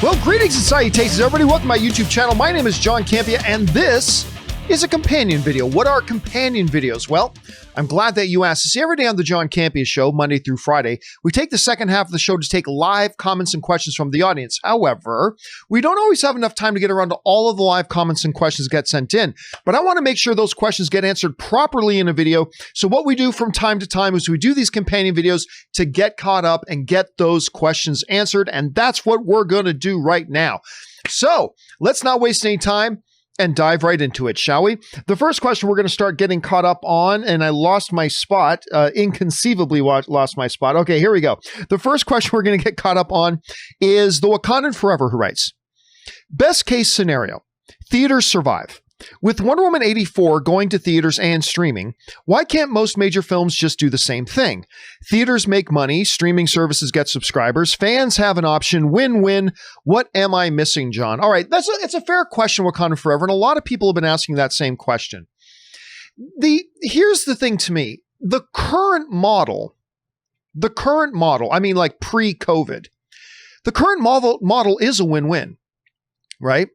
Well, greetings and salutations, everybody. Welcome to my YouTube channel. My name is John Campea, and this is a companion video. What are companion videos? Well, I'm glad that you asked. See, every day on the John Campea Show, Monday through Friday, we take the second half of the show to take live comments and questions from the audience. However, we don't always have enough time to get around to all of the live comments and questions get sent in, but I want to make sure those questions get answered properly in a video. So what we do from time to time is we do these companion videos to get caught up and get those questions answered, and that's what we're going to do right now. So let's not waste any time and dive right into it, shall we? The first question we're going to start getting caught up on, and I lost my spot, inconceivably lost my spot. Okay, here we go. The first question we're going to get caught up on is the Wakandan Forever, who writes, best case scenario, theaters survive. With Wonder Woman 84 going to theaters and streaming, why can't most major films just do the same thing? Theaters make money, streaming services get subscribers, fans have an option, win-win. What am I missing, John? All right, it's a fair question, Wakanda Forever, and a lot of people have been asking that same question. Here's the thing to me, the current model, I mean like pre-COVID, the current model is a win-win, right?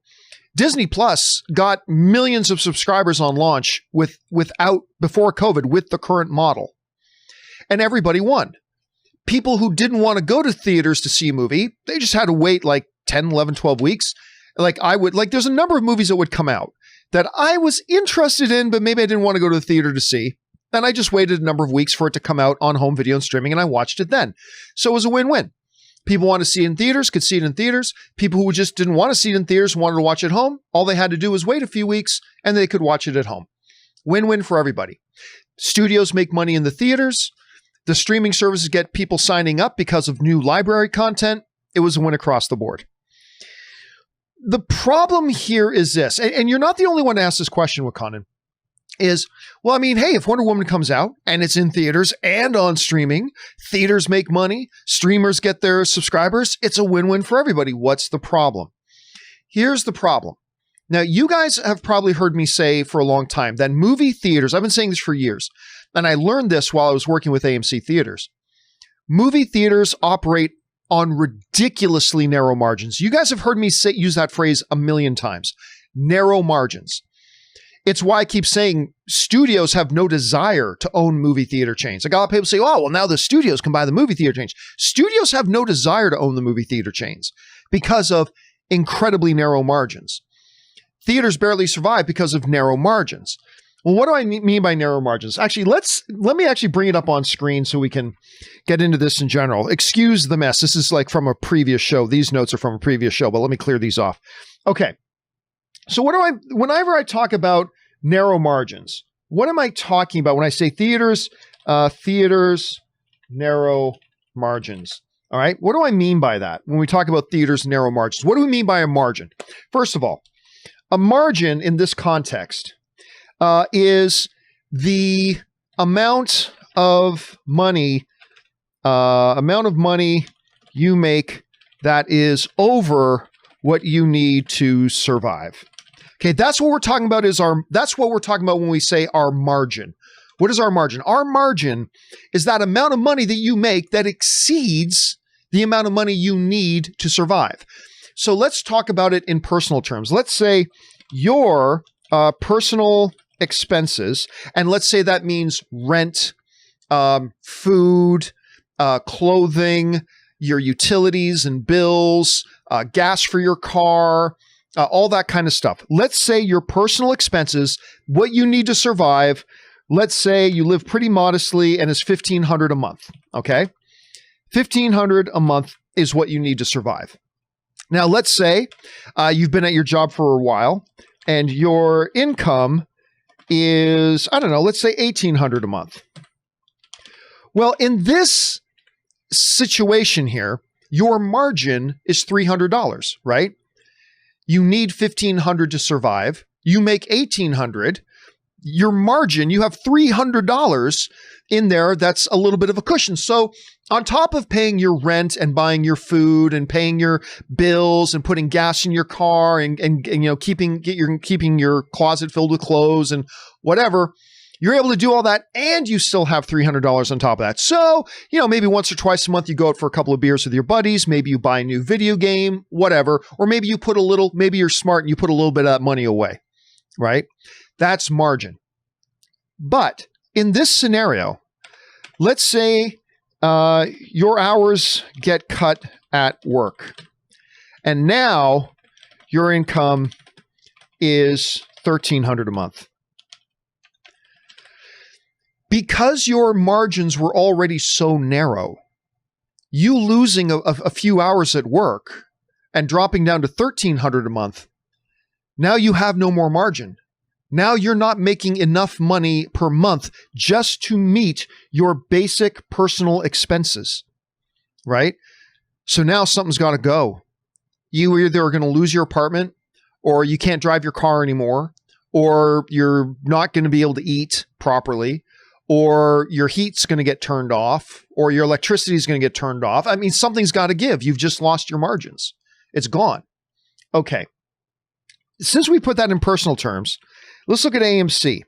Disney Plus got millions of subscribers on launch before COVID with the current model. And everybody won. People who didn't want to go to theaters to see a movie, they just had to wait like 10, 11, 12 weeks. There's a number of movies that would come out that I was interested in, but maybe I didn't want to go to the theater to see. And I just waited a number of weeks for it to come out on home video and streaming, and I watched it then. So it was a win-win. People want to see it in theaters, could see it in theaters. People who just didn't want to see it in theaters, wanted to watch it at home. All they had to do was wait a few weeks and they could watch it at home. Win-win for everybody. Studios make money in the theaters. The streaming services get people signing up because of new library content. It was a win across the board. The problem here is this, and you're not the only one to ask this question, Wakandan, is, well, I mean, hey, if Wonder Woman comes out and it's in theaters and on streaming, theaters make money, streamers get their subscribers, it's a win-win for everybody. What's the problem? Here's the problem. Now, you guys have probably heard me say for a long time that movie theaters, I've been saying this for years, and I learned this while I was working with AMC Theaters. Movie theaters operate on ridiculously narrow margins. You guys have heard me use that phrase a million times. Narrow margins. It's why I keep saying studios have no desire to own movie theater chains. Like a lot of people say, oh, well, now the studios can buy the movie theater chains. Studios have no desire to own the movie theater chains because of incredibly narrow margins. Theaters barely survive because of narrow margins. Well, what do I mean by narrow margins? Actually, let me actually bring it up on screen so we can get into this in general. Excuse the mess. This is like from a previous show. These notes are from a previous show, but let me clear these off. Okay. So whenever I talk about narrow margins, what am I talking about when I say theaters, narrow margins? All right. What do I mean by that when we talk about theaters, narrow margins? What do we mean by a margin? First of all, a margin in this context is the amount of money you make that is over what you need to survive. Okay, that's what we're talking about that's what we're talking about when we say our margin. What is our margin? Our margin is that amount of money that you make that exceeds the amount of money you need to survive. So let's talk about it in personal terms. Let's say your personal expenses, and let's say that means rent, food, clothing, your utilities and bills, gas for your car, all that kind of stuff. Let's say your personal expenses, what you need to survive, let's say you live pretty modestly and it's $1,500 a month, okay? $1,500 a month is what you need to survive. Now, let's say you've been at your job for a while and your income is, I don't know, let's say $1,800 a month. Well, in this situation here, your margin is $300, right? You need $1,500 to survive. You make $1,800. Your margin, you have $300 in there. That's a little bit of a cushion. So on top of paying your rent and buying your food and paying your bills and putting gas in your car and you know keeping your closet filled with clothes and whatever, You're able to do all that and you still have $300 on top of that. So, maybe once or twice a month you go out for a couple of beers with your buddies. Maybe you buy a new video game, whatever. Or maybe you put maybe you're smart and you put a little bit of that money away, right? That's margin. But in this scenario, let's say your hours get cut at work. And now your income is $1,300 a month. Because your margins were already so narrow, you losing a few hours at work and dropping down to $1,300 a month, now you have no more margin. Now you're not making enough money per month just to meet your basic personal expenses, right? So now something's got to go. You either are going to lose your apartment, or you can't drive your car anymore, or you're not going to be able to eat properly, or your heat's going to get turned off, or your electricity is going to get turned off. I mean, something's got to give. You've just lost your margins. It's gone. Okay. Since we put that in personal terms, let's look at AMC.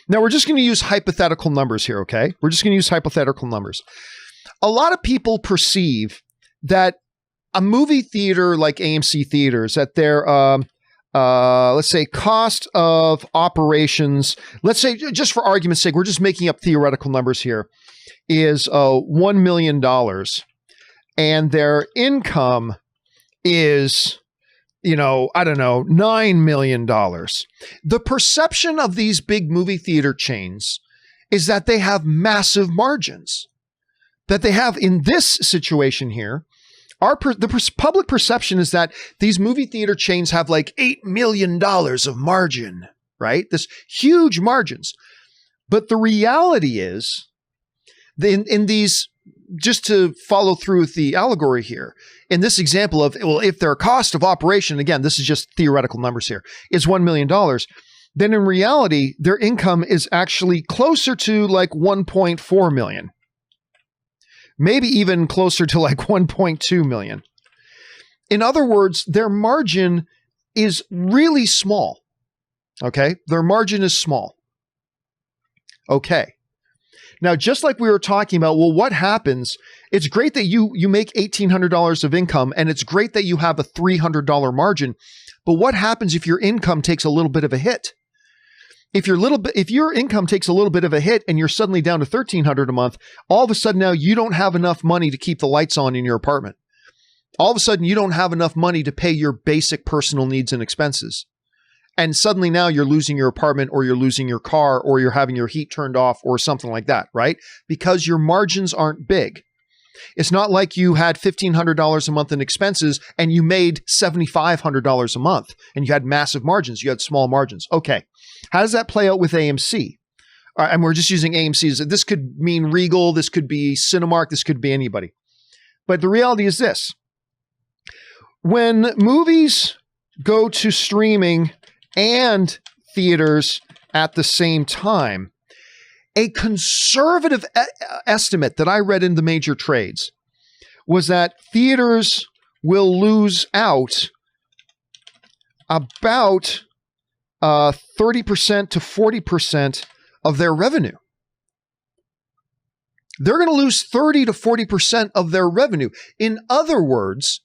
Now, we're just going to use hypothetical numbers here, okay? We're just going to use hypothetical numbers. A lot of people perceive that a movie theater like AMC theaters, at their, let's say, cost of operations, let's say, just for argument's sake, we're just making up theoretical numbers here, is $1 million. And their income is, I don't know, $9 million. The perception of these big movie theater chains is that they have massive margins. That they have, in this situation here, the public perception is that these movie theater chains have like $8 million of margin, right? This huge margins. But the reality is, in these, just to follow through with the allegory here, in this example of, well, if their cost of operation, again, this is just theoretical numbers here, is $1 million, then in reality, their income is actually closer to like 1.4 million. Maybe even closer to like 1.2 million. In other words, their margin is really small. Okay? Their margin is small. Okay. Now, just like we were talking about, well, what happens? It's great that you make $1,800 of income, and it's great that you have a $300 margin. But what happens if your income takes a little bit of a hit? If your income takes a little bit of a hit and you're suddenly down to $1,300 a month, all of a sudden now you don't have enough money to keep the lights on in your apartment. All of a sudden you don't have enough money to pay your basic personal needs and expenses. And suddenly now you're losing your apartment, or you're losing your car, or you're having your heat turned off, or something like that, right? Because your margins aren't big. It's not like you had $1,500 a month in expenses and you made $7,500 a month and you had massive margins. You had small margins. Okay. How does that play out with AMC? And we're just using AMC. This could mean Regal. This could be Cinemark. This could be anybody. But the reality is this. When movies go to streaming and theaters at the same time, a conservative estimate that I read in the major trades was that theaters will lose out about 30% to 40% of their revenue. They're going to lose 30 to 40% of their revenue. In other words,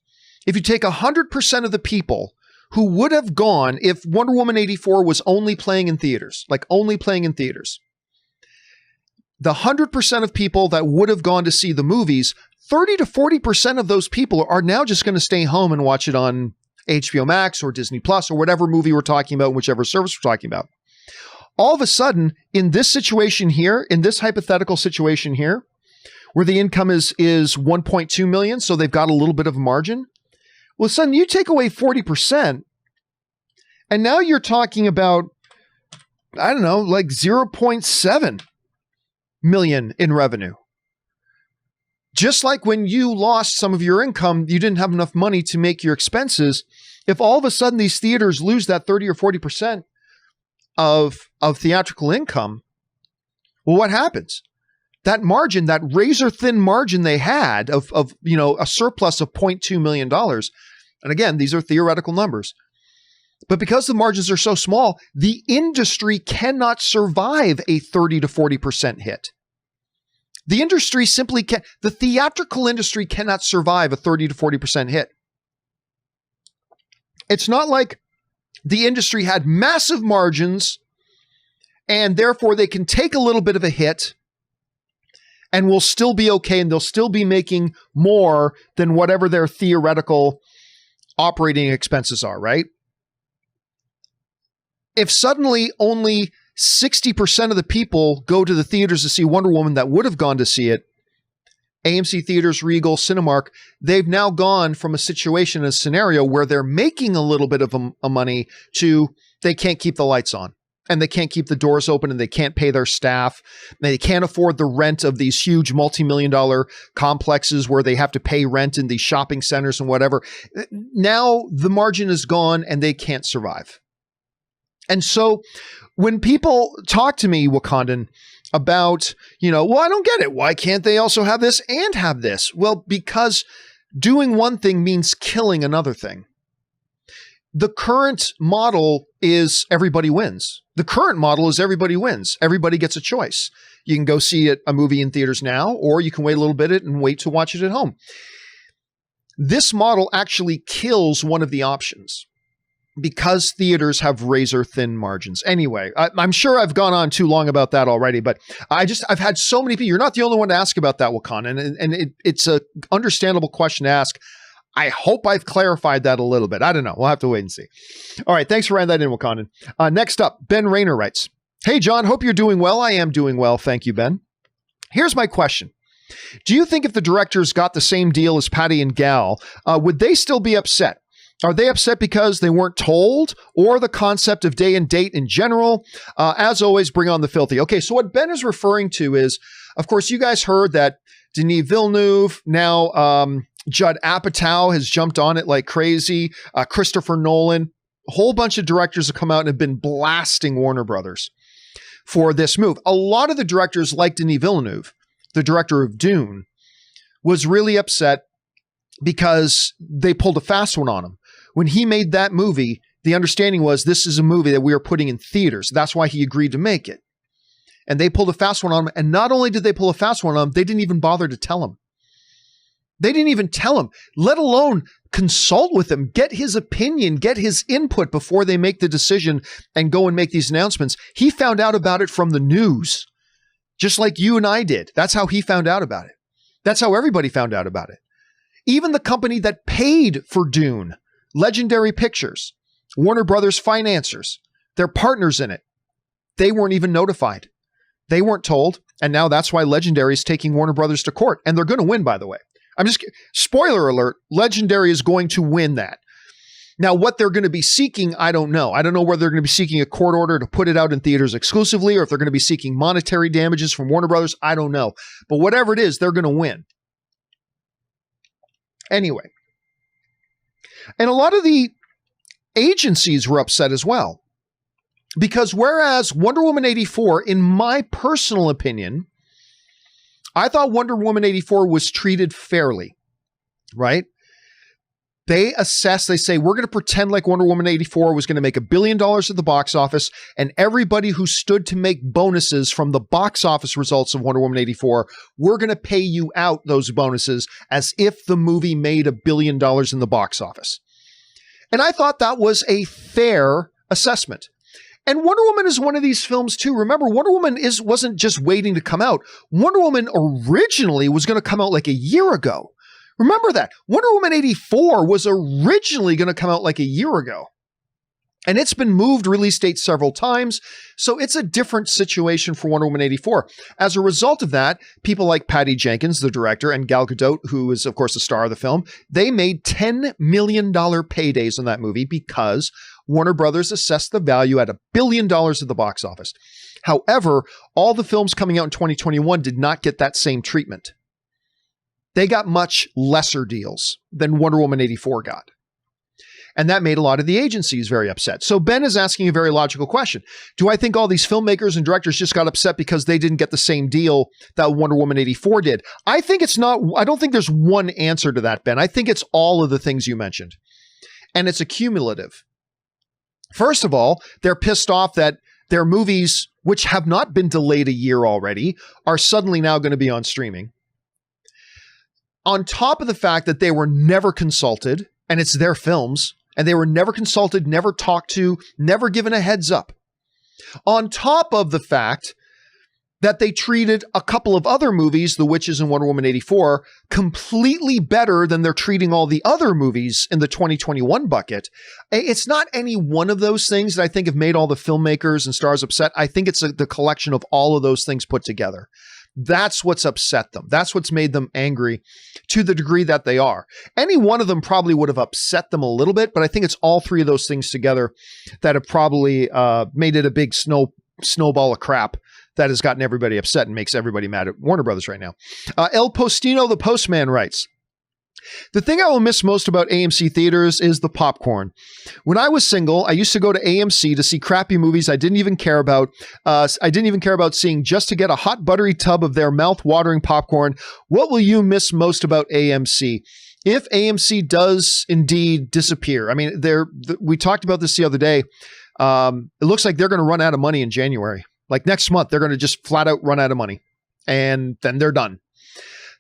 if you take 100% of the people who would have gone if Wonder Woman 84 was only playing in theaters, like only playing in theaters, the 100% of people that would have gone to see the movies, 30 to 40% of those people are now just going to stay home and watch it on HBO Max or Disney Plus or whatever movie we're talking about, whichever service we're talking about. All of a sudden, in this situation here, in this hypothetical situation here, where the income is 1.2 million, so they've got a little bit of a margin, well, sudden you take away 40%, and now you're talking about, I don't know, like 0.7 million in revenue. Just like when you lost some of your income, you didn't have enough money to make your expenses. If all of a sudden these theaters lose that 30 or 40% of theatrical income, well, what happens? That margin, that razor thin margin they had of a surplus of $0.2 million. And again, these are theoretical numbers. But because the margins are so small, the industry cannot survive a 30 to 40% hit. The industry simply can't. The theatrical industry cannot survive a 30 to 40% hit. It's not like the industry had massive margins and therefore they can take a little bit of a hit and will still be okay and they'll still be making more than whatever their theoretical operating expenses are, right? If suddenly only 60% of the people go to the theaters to see Wonder Woman that would have gone to see it, AMC Theaters, Regal, Cinemark, they've now gone from a situation, a scenario where they're making a little bit of a money to they can't keep the lights on and they can't keep the doors open and they can't pay their staff. They can't afford the rent of these huge multi-million-dollar complexes where they have to pay rent in these shopping centers and whatever. Now the margin is gone and they can't survive. And so when people talk to me, Wakandan, about, well, I don't get it. Why can't they also have this and have this? Well, because doing one thing means killing another thing. The current model is everybody wins. The current model is everybody wins. Everybody gets a choice. You can go see a movie in theaters now, or you can wait a little bit and wait to watch it at home. This model actually kills one of the options, because theaters have razor thin margins. Anyway, I'm sure I've gone on too long about that already, but I've had so many people. You're not the only one to ask about that, Wakan, and it's a understandable question to ask. I hope I've clarified that a little bit. I don't know. We'll have to wait and see. All right. Thanks for writing that in, Wakandan. Next up, Ben Rayner writes, "Hey, John, hope you're doing well. I am doing well. Thank you, Ben. Here's my question. Do you think if the directors got the same deal as Patty and Gal, would they still be upset? Are they upset because they weren't told, or the concept of day and date in general? As always, bring on the filthy." Okay, so what Ben is referring to is, of course, you guys heard that Denis Villeneuve, now Judd Apatow has jumped on it like crazy. Christopher Nolan, a whole bunch of directors have come out and have been blasting Warner Brothers for this move. A lot of the directors, like Denis Villeneuve, the director of Dune, was really upset because they pulled a fast one on him. When he made that movie, the understanding was this is a movie that we are putting in theaters. That's why he agreed to make it. And they pulled a fast one on him. And not only did they pull a fast one on him, they didn't even bother to tell him. They didn't even tell him, let alone consult with him, get his opinion, get his input before they make the decision and go and make these announcements. He found out about it from the news, just like you and I did. That's how he found out about it. That's how everybody found out about it. Even the company that paid for Dune, Legendary Pictures, Warner Brothers financiers, their partners in it, they weren't even notified. They weren't told. And now that's why Legendary is taking Warner Brothers to court. And they're going to win, by the way. Spoiler alert, Legendary is going to win that. Now, what they're going to be seeking, I don't know. I don't know whether they're going to be seeking a court order to put it out in theaters exclusively, or if they're going to be seeking monetary damages from Warner Brothers. I don't know. But whatever it is, they're going to win. Anyway. And a lot of the agencies were upset as well. Because whereas Wonder Woman 84, in my personal opinion, I thought Wonder Woman 84 was treated fairly, right? They assess, they say, we're going to pretend like Wonder Woman 84 was going to make $1 billion at the box office, and everybody who stood to make bonuses from the box office results of Wonder Woman 84, we're going to pay you out those bonuses as if the movie made $1 billion in the box office. And I thought that was a fair assessment. And Wonder Woman is one of these films too. Remember, Wonder Woman wasn't just waiting to come out. Wonder Woman originally was going to come out like a year ago. Remember that. Wonder Woman 84 was originally going to come out like a year ago. And it's been moved release date several times. So it's a different situation for Wonder Woman 84. As a result of that, people like Patty Jenkins, the director, and Gal Gadot, who is, of course, the star of the film, they made $10 million paydays on that movie because Warner Brothers assessed the value at $1 billion at the box office. However, all the films coming out in 2021 did not get that same treatment. They got much lesser deals than Wonder Woman 84 got. And that made a lot of the agencies very upset. So Ben is asking a very logical question. Do I think all these filmmakers and directors just got upset because they didn't get the same deal that Wonder Woman 84 did? I think it's not. I don't think there's one answer to that, Ben. I think it's all of the things you mentioned. And it's accumulative. First of all, they're pissed off that their movies, which have not been delayed a year already, are suddenly now going to be on streaming. On top of the fact that they were never consulted, and it's their films, and they were never consulted, never talked to, never given a heads up. On top of the fact that they treated a couple of other movies, The Witches and Wonder Woman 84, completely better than they're treating all the other movies in the 2021 bucket. It's not any one of those things that I think have made all the filmmakers and stars upset. I think it's the collection of all of those things put together. That's what's upset them. That's what's made them angry to the degree that they are. Any one of them probably would have upset them a little bit, but I think it's all three of those things together that have probably made it a big snowball of crap that has gotten everybody upset and makes everybody mad at Warner Brothers right now. El Postino, the Postman, writes, the thing I will miss most about AMC theaters is the popcorn. When I was single, I used to go to AMC to see crappy movies I didn't even care about. Seeing just to get a hot, buttery tub of their mouth-watering popcorn. What will you miss most about AMC? If AMC does indeed disappear, I mean, we talked about this the other day. It looks like they're going to run out of money in January. Like next month, they're going to just flat out run out of money, and then they're done.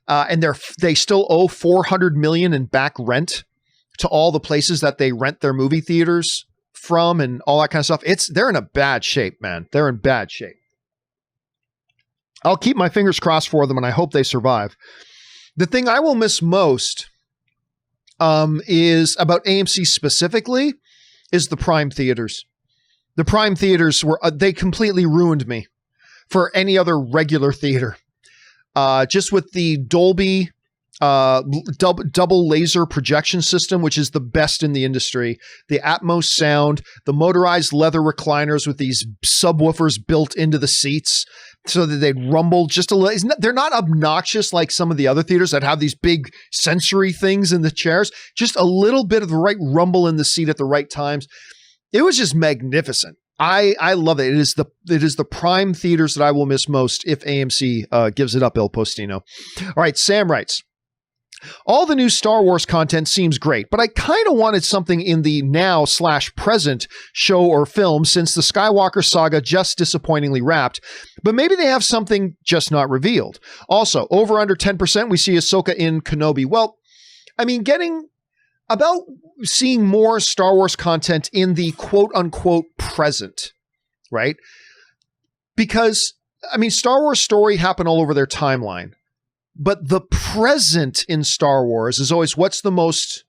And they still owe $400 million in back rent to all the places that they rent their movie theaters from, and all that kind of stuff. They're in a bad shape, man. They're in bad shape. I'll keep my fingers crossed for them, and I hope they survive. The thing I will miss most is about AMC specifically is the Prime theaters. The Prime theaters they completely ruined me for any other regular theater. Just with the Dolby double laser projection system, which is the best in the industry, the Atmos sound, the motorized leather recliners with these subwoofers built into the seats so that they'd rumble just a little. They're not obnoxious like some of the other theaters that have these big sensory things in the chairs. Just a little bit of the right rumble in the seat at the right times. It was just magnificent. I love it. It is the Prime theaters that I will miss most if AMC gives it up, El Postino. All right, Sam writes, all the new Star Wars content seems great, but I kind of wanted something in the now/present show or film since the Skywalker saga just disappointingly wrapped, but maybe they have something just not revealed. Also, over under 10%, we see Ahsoka in Kenobi. Well, I mean, about seeing more Star Wars content in the quote unquote present, right? Because, I mean, Star Wars story happened all over their timeline, but the present in Star Wars is always what's the most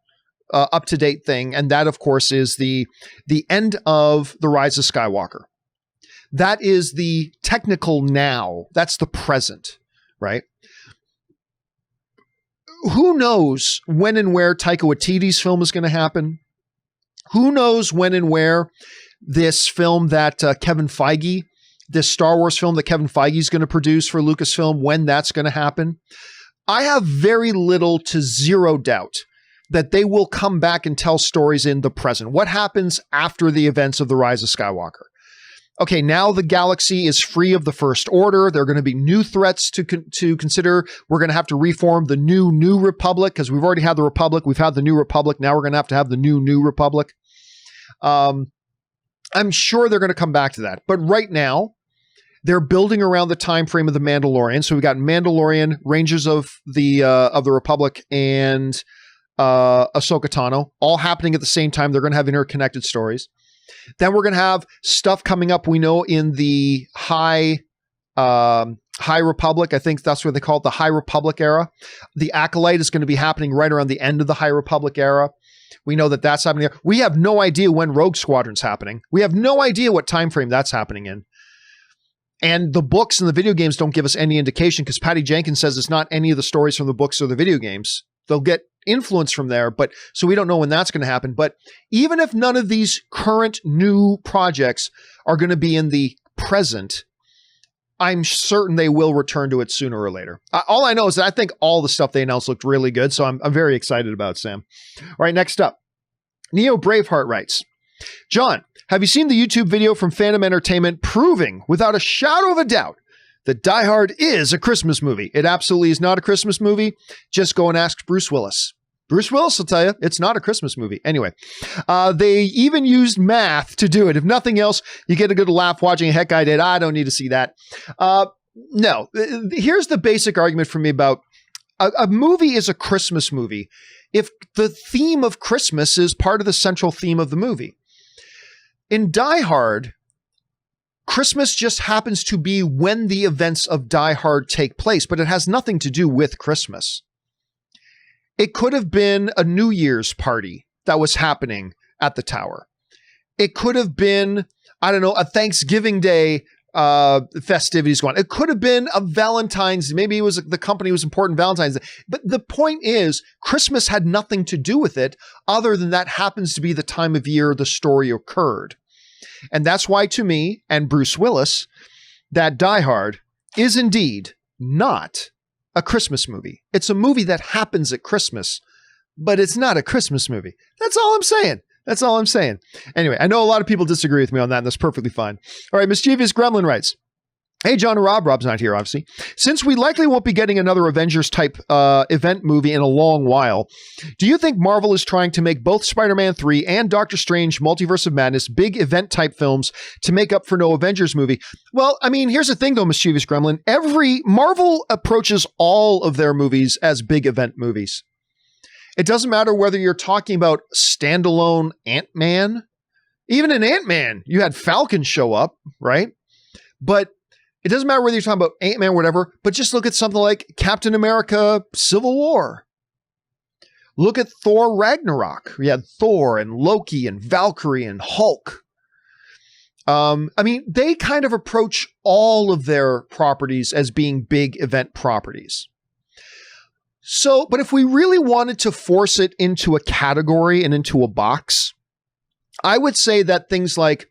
up-to-date thing. And that, of course, is the end of The Rise of Skywalker. That is the technical now. That's the present, right? Who knows when and where Taika Waititi's film is going to happen? Who knows when and where this film that Kevin Feige, this Star Wars film that Kevin Feige is going to produce for Lucasfilm, when that's going to happen? I have very little to zero doubt that they will come back and tell stories in the present. What happens after the events of The Rise of Skywalker? Okay, now the galaxy is free of the First Order. There are going to be new threats to consider. We're going to have to reform the new Republic because we've already had the Republic. We've had the New Republic. Now we're going to have the new Republic. I'm sure they're going to come back to that. But right now, they're building around the time frame of the Mandalorian. So we got Mandalorian, Rangers of the Republic, and Ahsoka Tano, all happening at the same time. They're going to have interconnected stories. Then we're going to have stuff coming up, we know, in the High Republic. I think that's what they call it, the High Republic era. The Acolyte is going to be happening right around the end of the High Republic era. We know that that's happening there. We have no idea when Rogue Squadron's happening. We have no idea what time frame that's happening in. And the books and the video games don't give us any indication because Patty Jenkins says it's not any of the stories from the books or the video games. They'll get influence from there, but so we don't know when that's going to happen. But even if none of these current new projects are going to be in the present, I'm certain they will return to it sooner or later. All I know is that I think all the stuff they announced looked really good, so I'm very excited about it, Sam. All right, next up, Neo Braveheart writes, John, have you seen the YouTube video from Phantom Entertainment proving without a shadow of a doubt that Die Hard is a Christmas movie? It absolutely is not a Christmas movie. Just go and ask Bruce Willis. Bruce Willis will tell you it's not a Christmas movie. Anyway, they even used math to do it. If nothing else, you get a good laugh watching. Heck, I did. I don't need to see that. No, here's the basic argument for me about a movie is a Christmas movie if the theme of Christmas is part of the central theme of the movie. In Die Hard, Christmas just happens to be when the events of Die Hard take place, but it has nothing to do with Christmas. It could have been a New Year's party that was happening at the tower. It could have been, I don't know, a Thanksgiving Day festivities going on. It could have been a Valentine's. Maybe it was the company was important Valentine's Day. But the point is, Christmas had nothing to do with it other than that happens to be the time of year the story occurred. And that's why, to me and Bruce Willis, that Die Hard is indeed not a Christmas movie. It's a movie that happens at Christmas, but it's not a Christmas movie. That's all I'm saying. That's all I'm saying. Anyway, I know a lot of people disagree with me on that, and that's perfectly fine. All right, Mischievous Gremlin writes, hey, John and Rob. Rob's not here, obviously. Since we likely won't be getting another Avengers-type event movie in a long while, do you think Marvel is trying to make both Spider-Man 3 and Doctor Strange Multiverse of Madness big event-type films to make up for no Avengers movie? Well, I mean, here's the thing, though, Mischievous Gremlin. Marvel approaches all of their movies as big event movies. It doesn't matter whether you're talking about standalone Ant-Man. Even in Ant-Man, you had Falcon show up, right? But it doesn't matter whether you're talking about Ant-Man or whatever, but just look at something like Captain America Civil War. Look at Thor Ragnarok. We had Thor and Loki and Valkyrie and Hulk. I mean, they kind of approach all of their properties as being big event properties. So, but if we really wanted to force it into a category and into a box, I would say that things like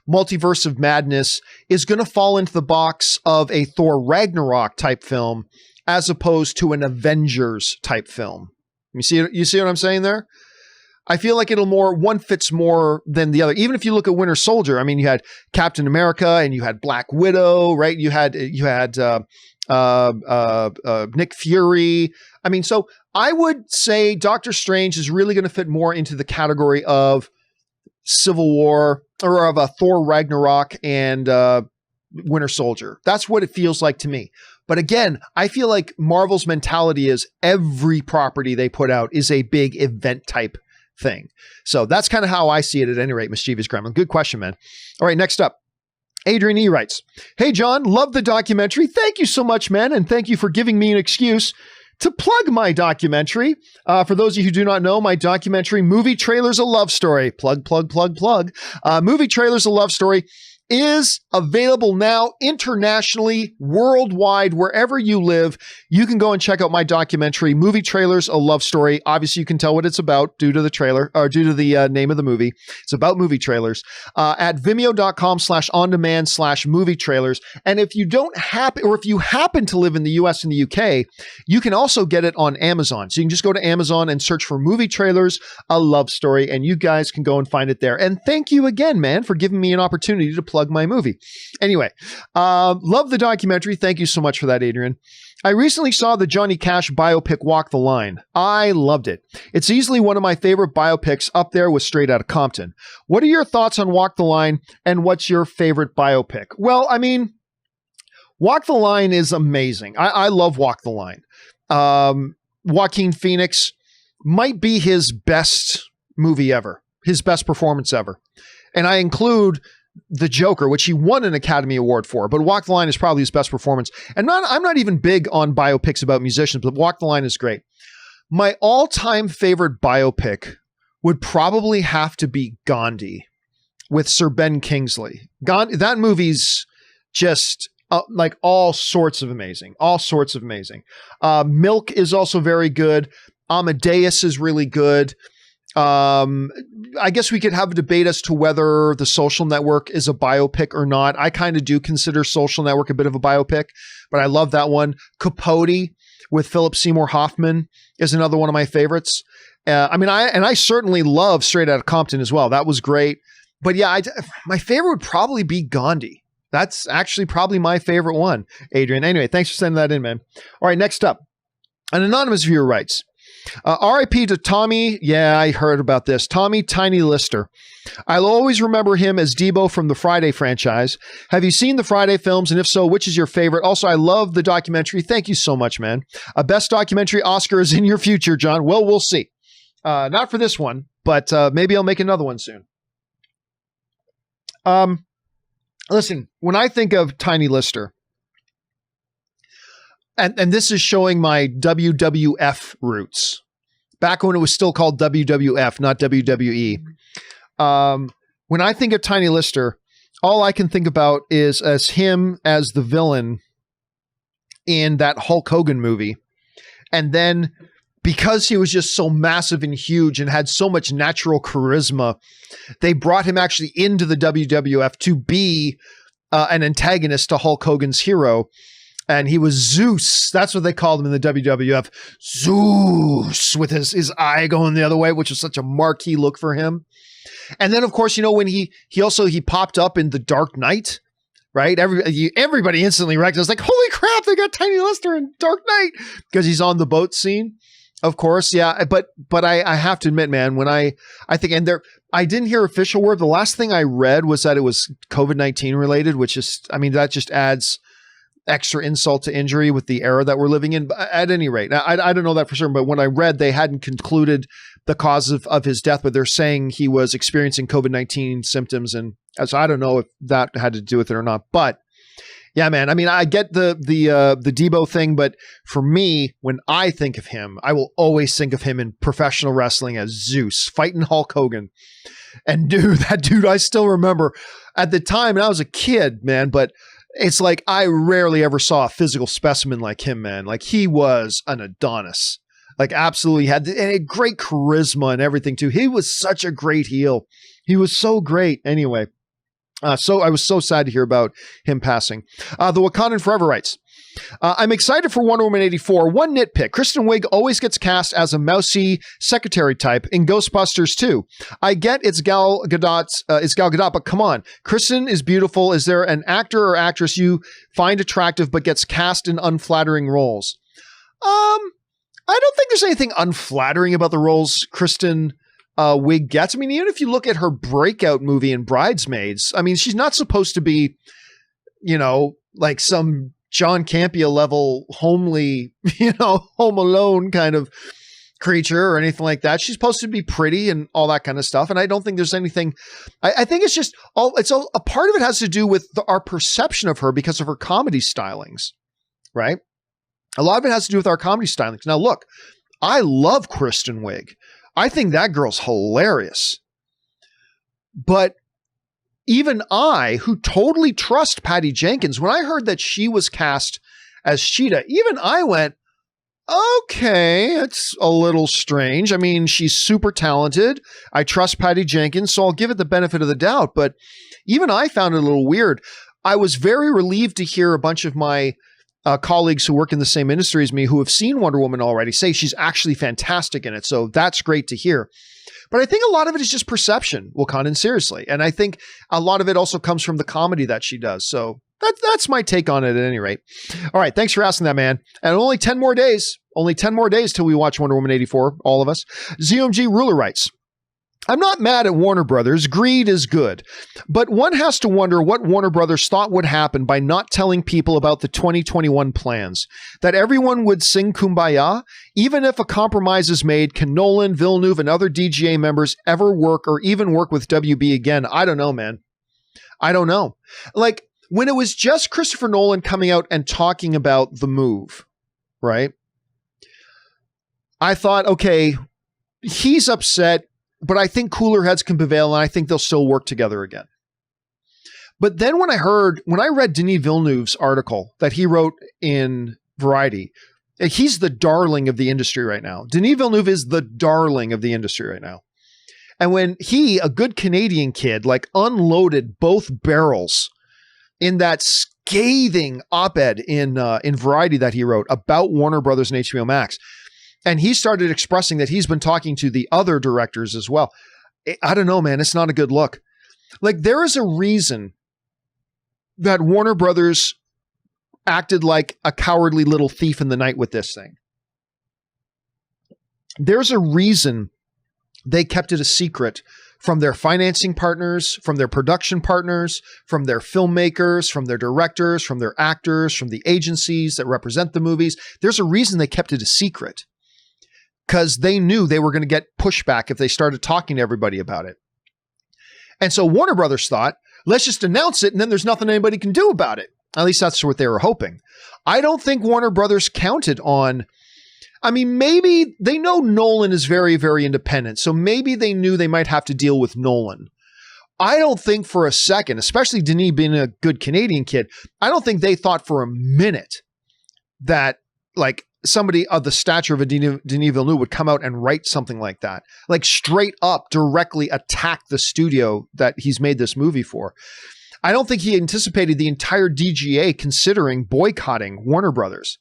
Multiverse of Madness is going to fall into the box of a Thor Ragnarok type film as opposed to an Avengers type film. You see what I'm saying there? I feel like one fits more than the other. Even if you look at Winter Soldier, I mean, you had Captain America and you had Black Widow, right? You had Nick Fury. I mean, so I would say Doctor Strange is really going to fit more into the category of Civil War or of a Thor Ragnarok and Winter Soldier. That's what it feels like to me. But again, I feel like Marvel's mentality is every property they put out is a big event type thing. So that's kind of how I see it at any rate, Mischievous Gremlin. Good question, man. All right, next up. Adrian E. writes, hey, John, love the documentary. Thank you so much, man. And thank you for giving me an excuse to plug my documentary. For those of you who do not know, my documentary, Movie Trailers, A Love Story, Movie Trailers, A Love Story, is available now internationally, worldwide, wherever you live. You can go and check out my documentary, Movie Trailers, A Love Story. Obviously, you can tell what it's about due to the trailer or due to the name of the movie. It's about movie trailers at vimeo.com/on-demand/movie trailers. And if you if you happen to live in the US and the UK, you can also get it on Amazon. So you can just go to Amazon and search for Movie Trailers, A Love Story, and you guys can go and find it there. And thank you again, man, for giving me an opportunity to plug my movie. Anyway, love the documentary. Thank you so much for that, Adrian. I recently saw the Johnny Cash biopic Walk the Line. I loved it. It's easily one of my favorite biopics, up there with Straight Outta Compton. What are your thoughts on Walk the Line, and what's your favorite biopic? Well, I mean, Walk the Line is amazing. I love Walk the Line. Joaquin Phoenix might be his best movie ever, his best performance ever. And I include The Joker, which he won an Academy Award for, but Walk the Line is probably his best performance. And I'm not even big on biopics about musicians, but Walk the Line is great. My all-time favorite biopic would probably have to be Gandhi with Sir Ben Kingsley. That movie's just like all sorts of amazing. Milk is also very good. Amadeus is really good. I guess we could have a debate as to whether The Social Network is a biopic or not. I kind of do consider Social Network a bit of a biopic, but I love that one. Capote with Philip Seymour Hoffman is another one of my favorites. I certainly love Straight Outta Compton as well. That was great. But yeah, my favorite would probably be Gandhi. That's actually probably my favorite one, Adrian. Anyway, thanks for sending that in, man. All right, next up. An anonymous viewer writes, RIP to Tommy. Yeah, I heard about this. Tommy Tiny Lister. I'll always remember him as Debo from the Friday franchise. Have you seen the Friday films? And if so, which is your favorite? Also, I love the documentary. Thank you so much, man. A best documentary Oscar is in your future, John. Well, we'll see. Not for this one, but maybe I'll make another one soon. Listen, when I think of Tiny Lister, and this is showing my WWF roots, back when it was still called WWF, not WWE. When I think of Tiny Lister, all I can think about is as him as the villain in that Hulk Hogan movie. And then because he was just so massive and huge and had so much natural charisma, they brought him actually into the WWF to be an antagonist to Hulk Hogan's hero. And he was Zeus. That's what they called him in the WWF. Zeus, with his eye going the other way, which was such a marquee look for him. And then, of course, you know, when he popped up in The Dark Knight, right? Everybody instantly recognized, like, holy crap, they got Tiny Lister in Dark Knight, because he's on the boat scene. Of course, yeah. But I have to admit, man, when I think, and I didn't hear official word. The last thing I read was that it was COVID-19 related, which is, I mean, that just adds extra insult to injury with the era that we're living in. But at any rate, I don't know that for certain, but when I read, they hadn't concluded the cause of his death, but they're saying he was experiencing COVID-19 symptoms. And so I don't know if that had to do with it or not, but yeah, man, I mean, I get the Debo thing, but for me, when I think of him, I will always think of him in professional wrestling as Zeus fighting Hulk Hogan. And that dude, I still remember at the time, and I was a kid, man, but it's like I rarely ever saw a physical specimen like him, man. Like he was an Adonis, like absolutely had a great charisma and everything too. He was such a great heel. He was so great. Anyway, so I was so sad to hear about him passing. The Wakandan Forever writes, I'm excited for Wonder Woman 84. One nitpick. Kristen Wiig always gets cast as a mousy secretary type in Ghostbusters 2. I get it's Gal Gadot, but come on. Kristen is beautiful. Is there an actor or actress you find attractive but gets cast in unflattering roles? I don't think there's anything unflattering about the roles Kristen Wiig gets. I mean, even if you look at her breakout movie in Bridesmaids, I mean, she's not supposed to be, you know, like some John Campea level homely, you know, Home Alone kind of creature or anything like that. She's supposed to be pretty and all that kind of stuff. And I don't think there's anything, I think it's just a part of it has to do with our perception of her because of her comedy stylings, right? A lot of it has to do with our comedy stylings. Now, look, I love Kristen Wiig. I think that girl's hilarious. But even I, who totally trust Patty Jenkins, when I heard that she was cast as Cheetah, even I went, okay, it's a little strange. I mean, she's super talented. I trust Patty Jenkins, so I'll give it the benefit of the doubt. But even I found it a little weird. I was very relieved to hear a bunch of my colleagues who work in the same industry as me who have seen Wonder Woman already say she's actually fantastic in it. So that's great to hear. But I think a lot of it is just perception, Wakandan, seriously. And I think a lot of it also comes from the comedy that she does. So that's my take on it at any rate. All right. Thanks for asking that, man. And only 10 more days till we watch Wonder Woman 84, all of us. ZOMG Ruler writes, I'm not mad at Warner Brothers. Greed is good. But one has to wonder what Warner Brothers thought would happen by not telling people about the 2021 plans. That everyone would sing Kumbaya? Even if a compromise is made, can Nolan, Villeneuve, and other DGA members ever work or even work with WB again? I don't know, man. I don't know. Like, when it was just Christopher Nolan coming out and talking about the move, right? I thought, okay, he's upset, but I think cooler heads can prevail, and I think they'll still work together again. But then when I read Denis Villeneuve's article that he wrote in Variety, he's the darling of the industry right now. Denis Villeneuve is the darling of the industry right now. And when he, a good Canadian kid, like unloaded both barrels in that scathing op-ed in Variety that he wrote about Warner Brothers and HBO Max, and he started expressing that he's been talking to the other directors as well. I don't know, man. It's not a good look. Like, there is a reason that Warner Brothers acted like a cowardly little thief in the night with this thing. there's a reason they kept it a secret from their financing partners, from their production partners, from their filmmakers, from their directors, from their actors, from the agencies that represent the movies. There's a reason they kept it a secret, because they knew they were going to get pushback if they started talking to everybody about it. And so Warner Brothers thought, let's just announce it and then there's nothing anybody can do about it. At least that's what they were hoping. I don't think Warner Brothers counted on, I mean, maybe they know Nolan is very, very independent. So maybe they knew they might have to deal with Nolan. I don't think for a second, especially Denis being a good Canadian kid, I don't think they thought for a minute that like somebody of the stature of a Denis Villeneuve would come out and write something like that, like straight up directly attack the studio that he's made this movie for. I don't think he anticipated the entire DGA considering boycotting Warner Brothers.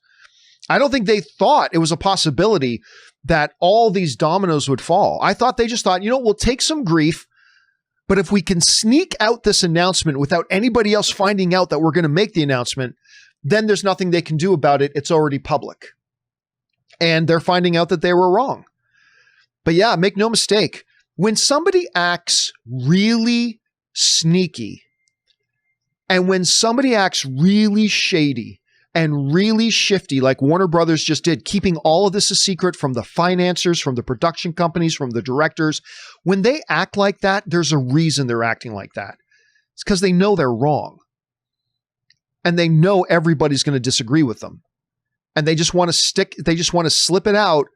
I don't think they thought it was a possibility that all these dominoes would fall. I thought they just thought, you know, we'll take some grief, but if we can sneak out this announcement without anybody else finding out that we're going to make the announcement, then there's nothing they can do about it. It's already public. And they're finding out that they were wrong. But yeah, make no mistake, when somebody acts really sneaky and when somebody acts really shady and really shifty, like Warner Brothers just did, keeping all of this a secret from the financiers, from the production companies, from the directors, when they act like that, there's a reason they're acting like that. It's because they know they're wrong. And they know everybody's going to disagree with them. And they just want to slip it out.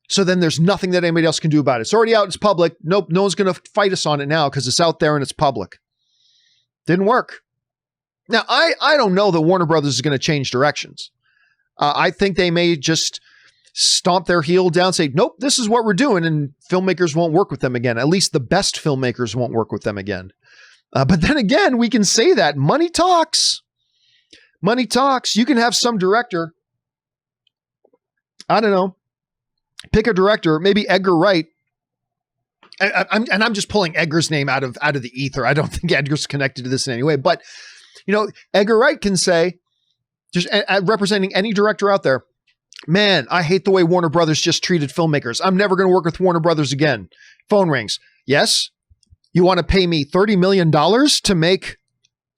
So then there's nothing that anybody else can do about it. It's already out. It's public. Nope. No one's going to fight us on it now because it's out there and it's public. Didn't work. Now, I don't know that Warner Brothers is going to change directions. I think they may just stomp their heel down, say, nope, this is what we're doing. And filmmakers won't work with them again. At least the best filmmakers won't work with them again. But then again, we can say that money talks. Money talks. You can have some director, I don't know, pick a director, maybe Edgar Wright. I'm just pulling Edgar's name out of the ether. I don't think Edgar's connected to this in any way. But, you know, Edgar Wright can say, just representing any director out there, man, I hate the way Warner Brothers just treated filmmakers. I'm never going to work with Warner Brothers again. Phone rings. Yes? You want to pay me $30 million to make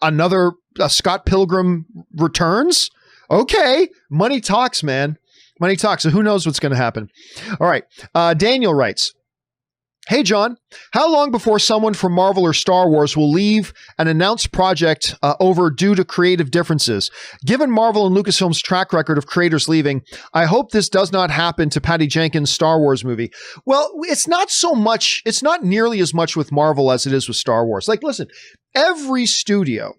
another Scott Pilgrim Returns? Okay. Money talks, man. Money talks. So who knows what's going to happen? All right. Daniel writes, hey, John, how long before someone from Marvel or Star Wars will leave an announced project over due to creative differences? Given Marvel and Lucasfilm's track record of creators leaving, I hope this does not happen to Patty Jenkins' Star Wars movie. Well, it's not so much, it's not nearly as much with Marvel as it is with Star Wars. Like, listen, every studio,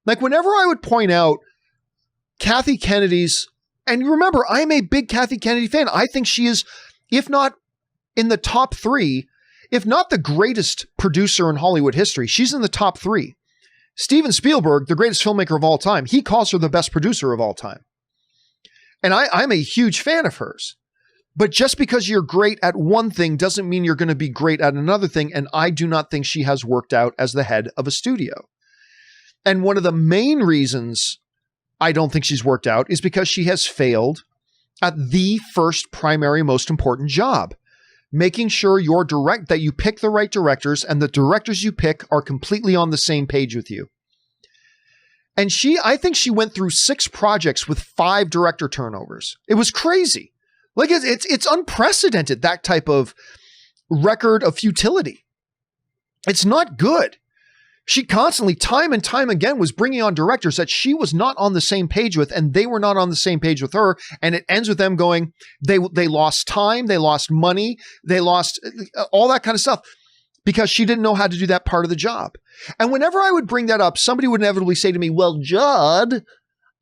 like whenever I would point out Kathy Kennedy's, and remember, I'm a big Kathy Kennedy fan. I think she is, if not in the top three, if not the greatest producer in Hollywood history, she's in the top three. Steven Spielberg, the greatest filmmaker of all time, he calls her the best producer of all time. And I'm a huge fan of hers. But just because you're great at one thing doesn't mean you're going to be great at another thing. And I do not think she has worked out as the head of a studio. And one of the main reasons I don't think she's worked out is because she has failed at the first primary, most important job. Making sure that you pick the right directors and the directors you pick are completely on the same page with you. And I think she went through 6 projects with 5 director turnovers. It was crazy. Like it's unprecedented, that type of record of futility. It's not good. She constantly, time and time again, was bringing on directors that she was not on the same page with, and they were not on the same page with her. And it ends with them going, they lost time, they lost money, they lost all that kind of stuff because she didn't know how to do that part of the job. And whenever I would bring that up, somebody would inevitably say to me, well, Judd,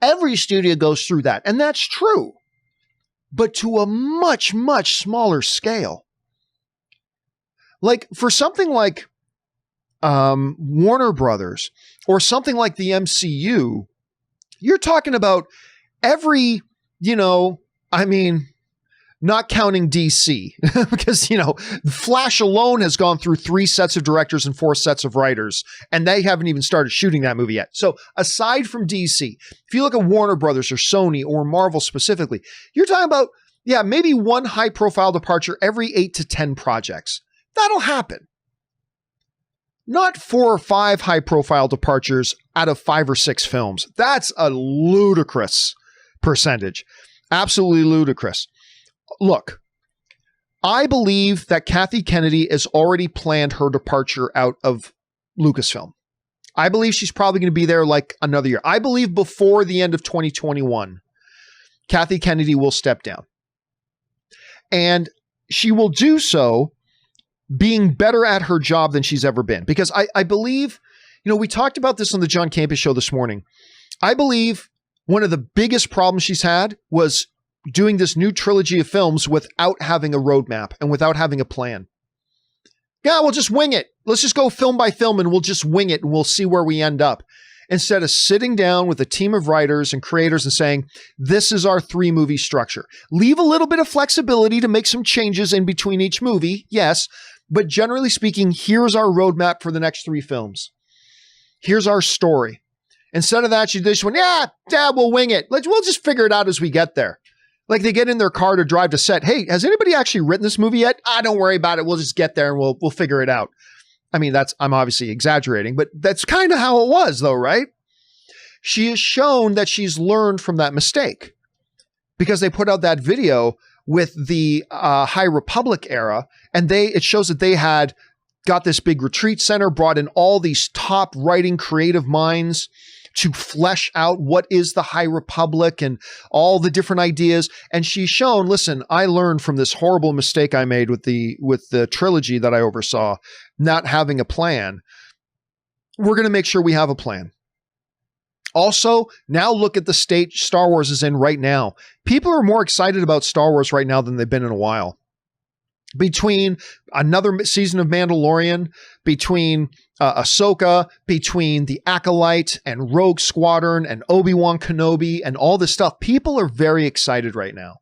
every studio goes through that. And that's true, but to a much, much smaller scale. Like for something like Warner Brothers or something like the MCU, you're talking about every, not counting DC because, Flash alone has gone through 3 sets of directors and 4 sets of writers, and they haven't even started shooting that movie yet. So aside from DC, if you look at Warner Brothers or Sony or Marvel specifically, you're talking about Yeah, maybe one high-profile departure every 8 to 10 projects. That'll happen. Not 4 or 5 high-profile departures out of 5 or 6 films. That's a ludicrous percentage. Absolutely ludicrous. Look, I believe that Kathy Kennedy has already planned her departure out of Lucasfilm. I believe she's probably going to be there like another year. I believe before the end of 2021, Kathy Kennedy will step down. And she will do so being better at her job than she's ever been. Because I believe, we talked about this on the John Campea Show this morning. I believe one of the biggest problems she's had was doing this new trilogy of films without having a roadmap and without having a plan. Yeah, we'll just wing it. Let's just go film by film and we'll just wing it and we'll see where we end up. Instead of sitting down with a team of writers and creators and saying, this is our 3-movie structure. Leave a little bit of flexibility to make some changes in between each movie, yes, but generally speaking, here's our roadmap for the next 3 films. Here's our story. Instead of that, she just went, yeah, we'll wing it. We'll just figure it out as we get there. Like they get in their car to drive to set. Hey, has anybody actually written this movie yet? Don't worry about it. We'll just get there and we'll figure it out. I mean, I'm obviously exaggerating, but that's kind of how it was though, right? She has shown that she's learned from that mistake because they put out that video with the High Republic era and it shows that they had got this big retreat center, brought in all these top writing creative minds to flesh out what is the High Republic and all the different ideas. And she's shown, listen, I learned from this horrible mistake I made with the trilogy that I oversaw, not having a plan. We're going to make sure we have a plan. Also, now look at the state Star Wars is in right now. People are more excited about Star Wars right now than they've been in a while. Between another season of Mandalorian, between Ahsoka, between The Acolyte and Rogue Squadron and Obi-Wan Kenobi and all this stuff, people are very excited right now.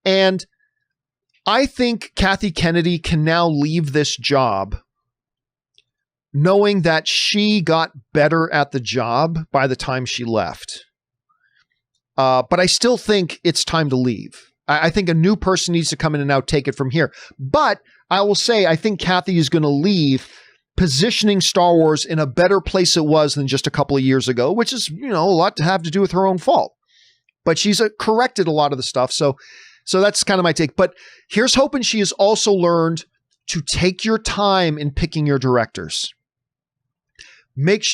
And I think Kathy Kennedy can now leave this job knowing that she got better at the job by the time she left. But I still think it's time to leave. I think a new person needs to come in and now take it from here. But I will say, I think Kathy is going to leave positioning Star Wars in a better place it was than just a couple of years ago, which is, a lot to have to do with her own fault. But she's corrected a lot of the stuff. So that's kind of my take. But here's hoping she has also learned to take your time in picking your directors.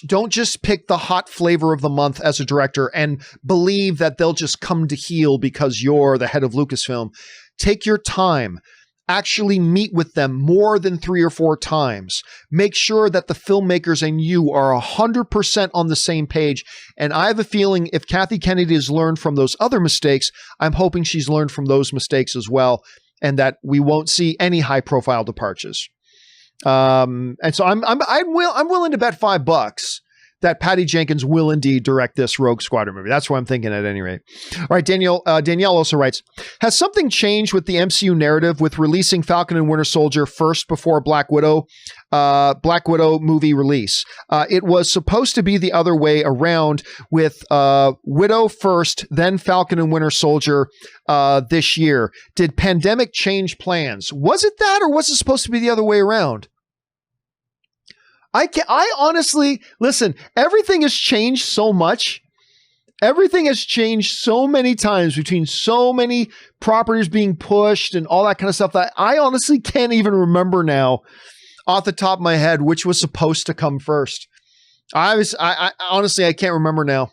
Don't just pick the hot flavor of the month as a director and believe that they'll just come to heel because you're the head of Lucasfilm. Take your time. Actually meet with them more than 3 or 4 times. Make sure that the filmmakers and you are 100% on the same page. And I have a feeling if Kathy Kennedy has learned from those other mistakes, I'm hoping she's learned from those mistakes as well, and that we won't see any high-profile departures. And so I'm willing to bet $5 that Patty Jenkins will indeed direct this Rogue Squadron movie. That's what I'm thinking at any rate. All right, Danielle also writes, has something changed with the MCU narrative with releasing Falcon and Winter Soldier first before Black Widow movie release? It was supposed to be the other way around with Widow first, then Falcon and Winter Soldier this year. Did pandemic change plans? Was it that, or was it supposed to be the other way around? I honestly, listen, everything has changed so much. Everything has changed so many times between so many properties being pushed and all that kind of stuff that I honestly can't even remember now off the top of my head which was supposed to come first. I honestly, I can't remember now.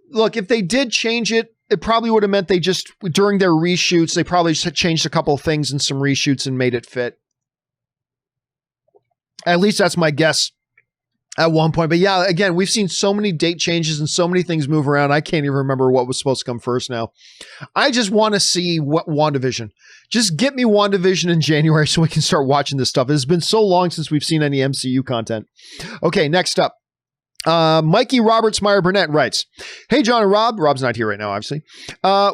Look, if they did change it, it probably would have meant they just, during their reshoots, they probably just changed a couple of things in some reshoots and made it fit. At least that's my guess at one point. But yeah, again, we've seen so many date changes and so many things move around. I can't even remember what was supposed to come first now. I just want to see what WandaVision. Just get me WandaVision in January so we can start watching this stuff. It's been so long since we've seen any MCU content. Okay, next up. Mikey Roberts Meyer Burnett writes, hey, John and Rob. Rob's not here right now, obviously.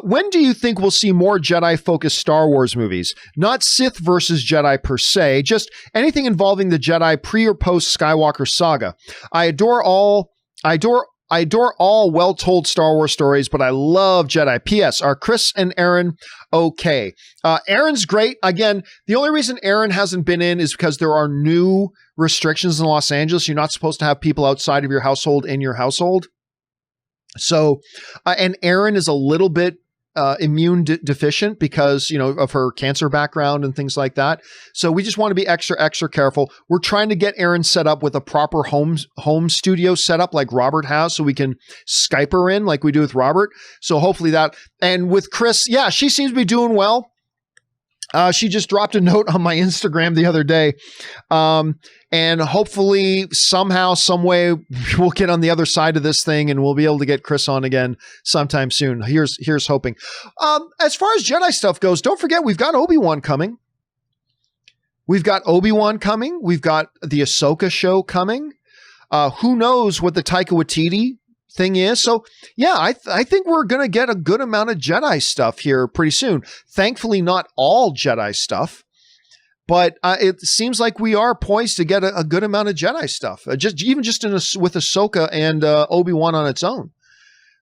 When do you think we'll see more Jedi-focused Star Wars movies? Not Sith versus Jedi per se, just anything involving the Jedi pre or post Skywalker saga. I adore I adore all well-told Star Wars stories, but I love Jedi. P.S. Are Chris and Aaron okay? Aaron's great. Again, the only reason Aaron hasn't been in is because there are new restrictions in Los Angeles. You're not supposed to have people outside of your household in your household. So, and Aaron is a little bit immune deficient because, of her cancer background and things like that. So we just want to be extra careful. We're trying to get Aaron set up with a proper home studio setup like Robert has, so we can Skype her in like we do with Robert. So hopefully that, and with Chris, yeah, she seems to be doing well. She just dropped a note on my Instagram the other day. And hopefully somehow, some way we'll get on the other side of this thing and we'll be able to get Chris on again sometime soon. Here's hoping. As far as Jedi stuff goes, don't forget, we've got Obi-Wan coming. We've got Obi-Wan coming. We've got the Ahsoka show coming. Who knows what the Taika Waititi thing is. So yeah, I think we're going to get a good amount of Jedi stuff here pretty soon. Thankfully, not all Jedi stuff, but it seems like we are poised to get a good amount of Jedi stuff. With Ahsoka and Obi-Wan on its own,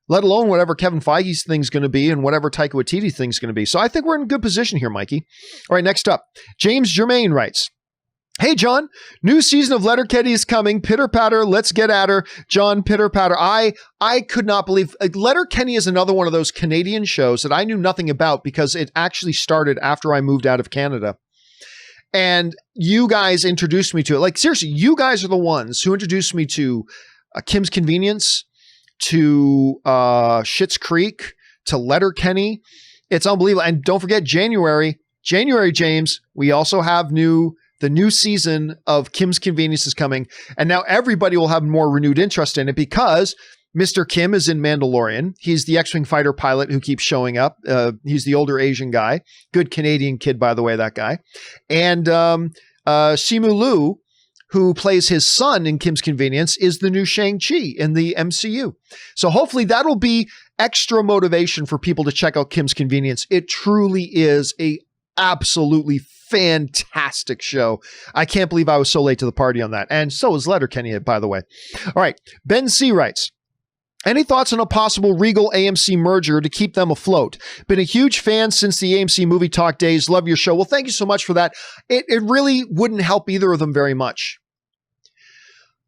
let alone whatever Kevin Feige's thing's going to be and whatever Taika Waititi thing's going to be. So I think we're in a good position here, Mikey. All right, next up, James Germain writes, "Hey, John, new season of Letterkenny is coming. Pitter patter, let's get at her. John, pitter patter." I could not believe Letterkenny is another one of those Canadian shows that I knew nothing about because it actually started after I moved out of Canada. And you guys introduced me to it. Like, seriously, you guys are the ones who introduced me to Kim's Convenience, to Schitt's Creek, to Letterkenny. It's unbelievable. And don't forget January, James, we also have the new season of Kim's Convenience is coming. And now everybody will have more renewed interest in it because Mr. Kim is in Mandalorian. He's the X-Wing fighter pilot who keeps showing up. He's the older Asian guy. Good Canadian kid, by the way, that guy. And Simu Liu, who plays his son in Kim's Convenience, is the new Shang-Chi in the MCU. So hopefully that'll be extra motivation for people to check out Kim's Convenience. It truly is a absolutely fantastic show. I can't believe I was so late to the party on that. And so is Letterkenny, by the way. All right. Ben C. writes, "Any thoughts on a possible Regal AMC merger to keep them afloat? Been a huge fan since the AMC Movie Talk days. Love your show." Well, thank you so much for that. It really wouldn't help either of them very much.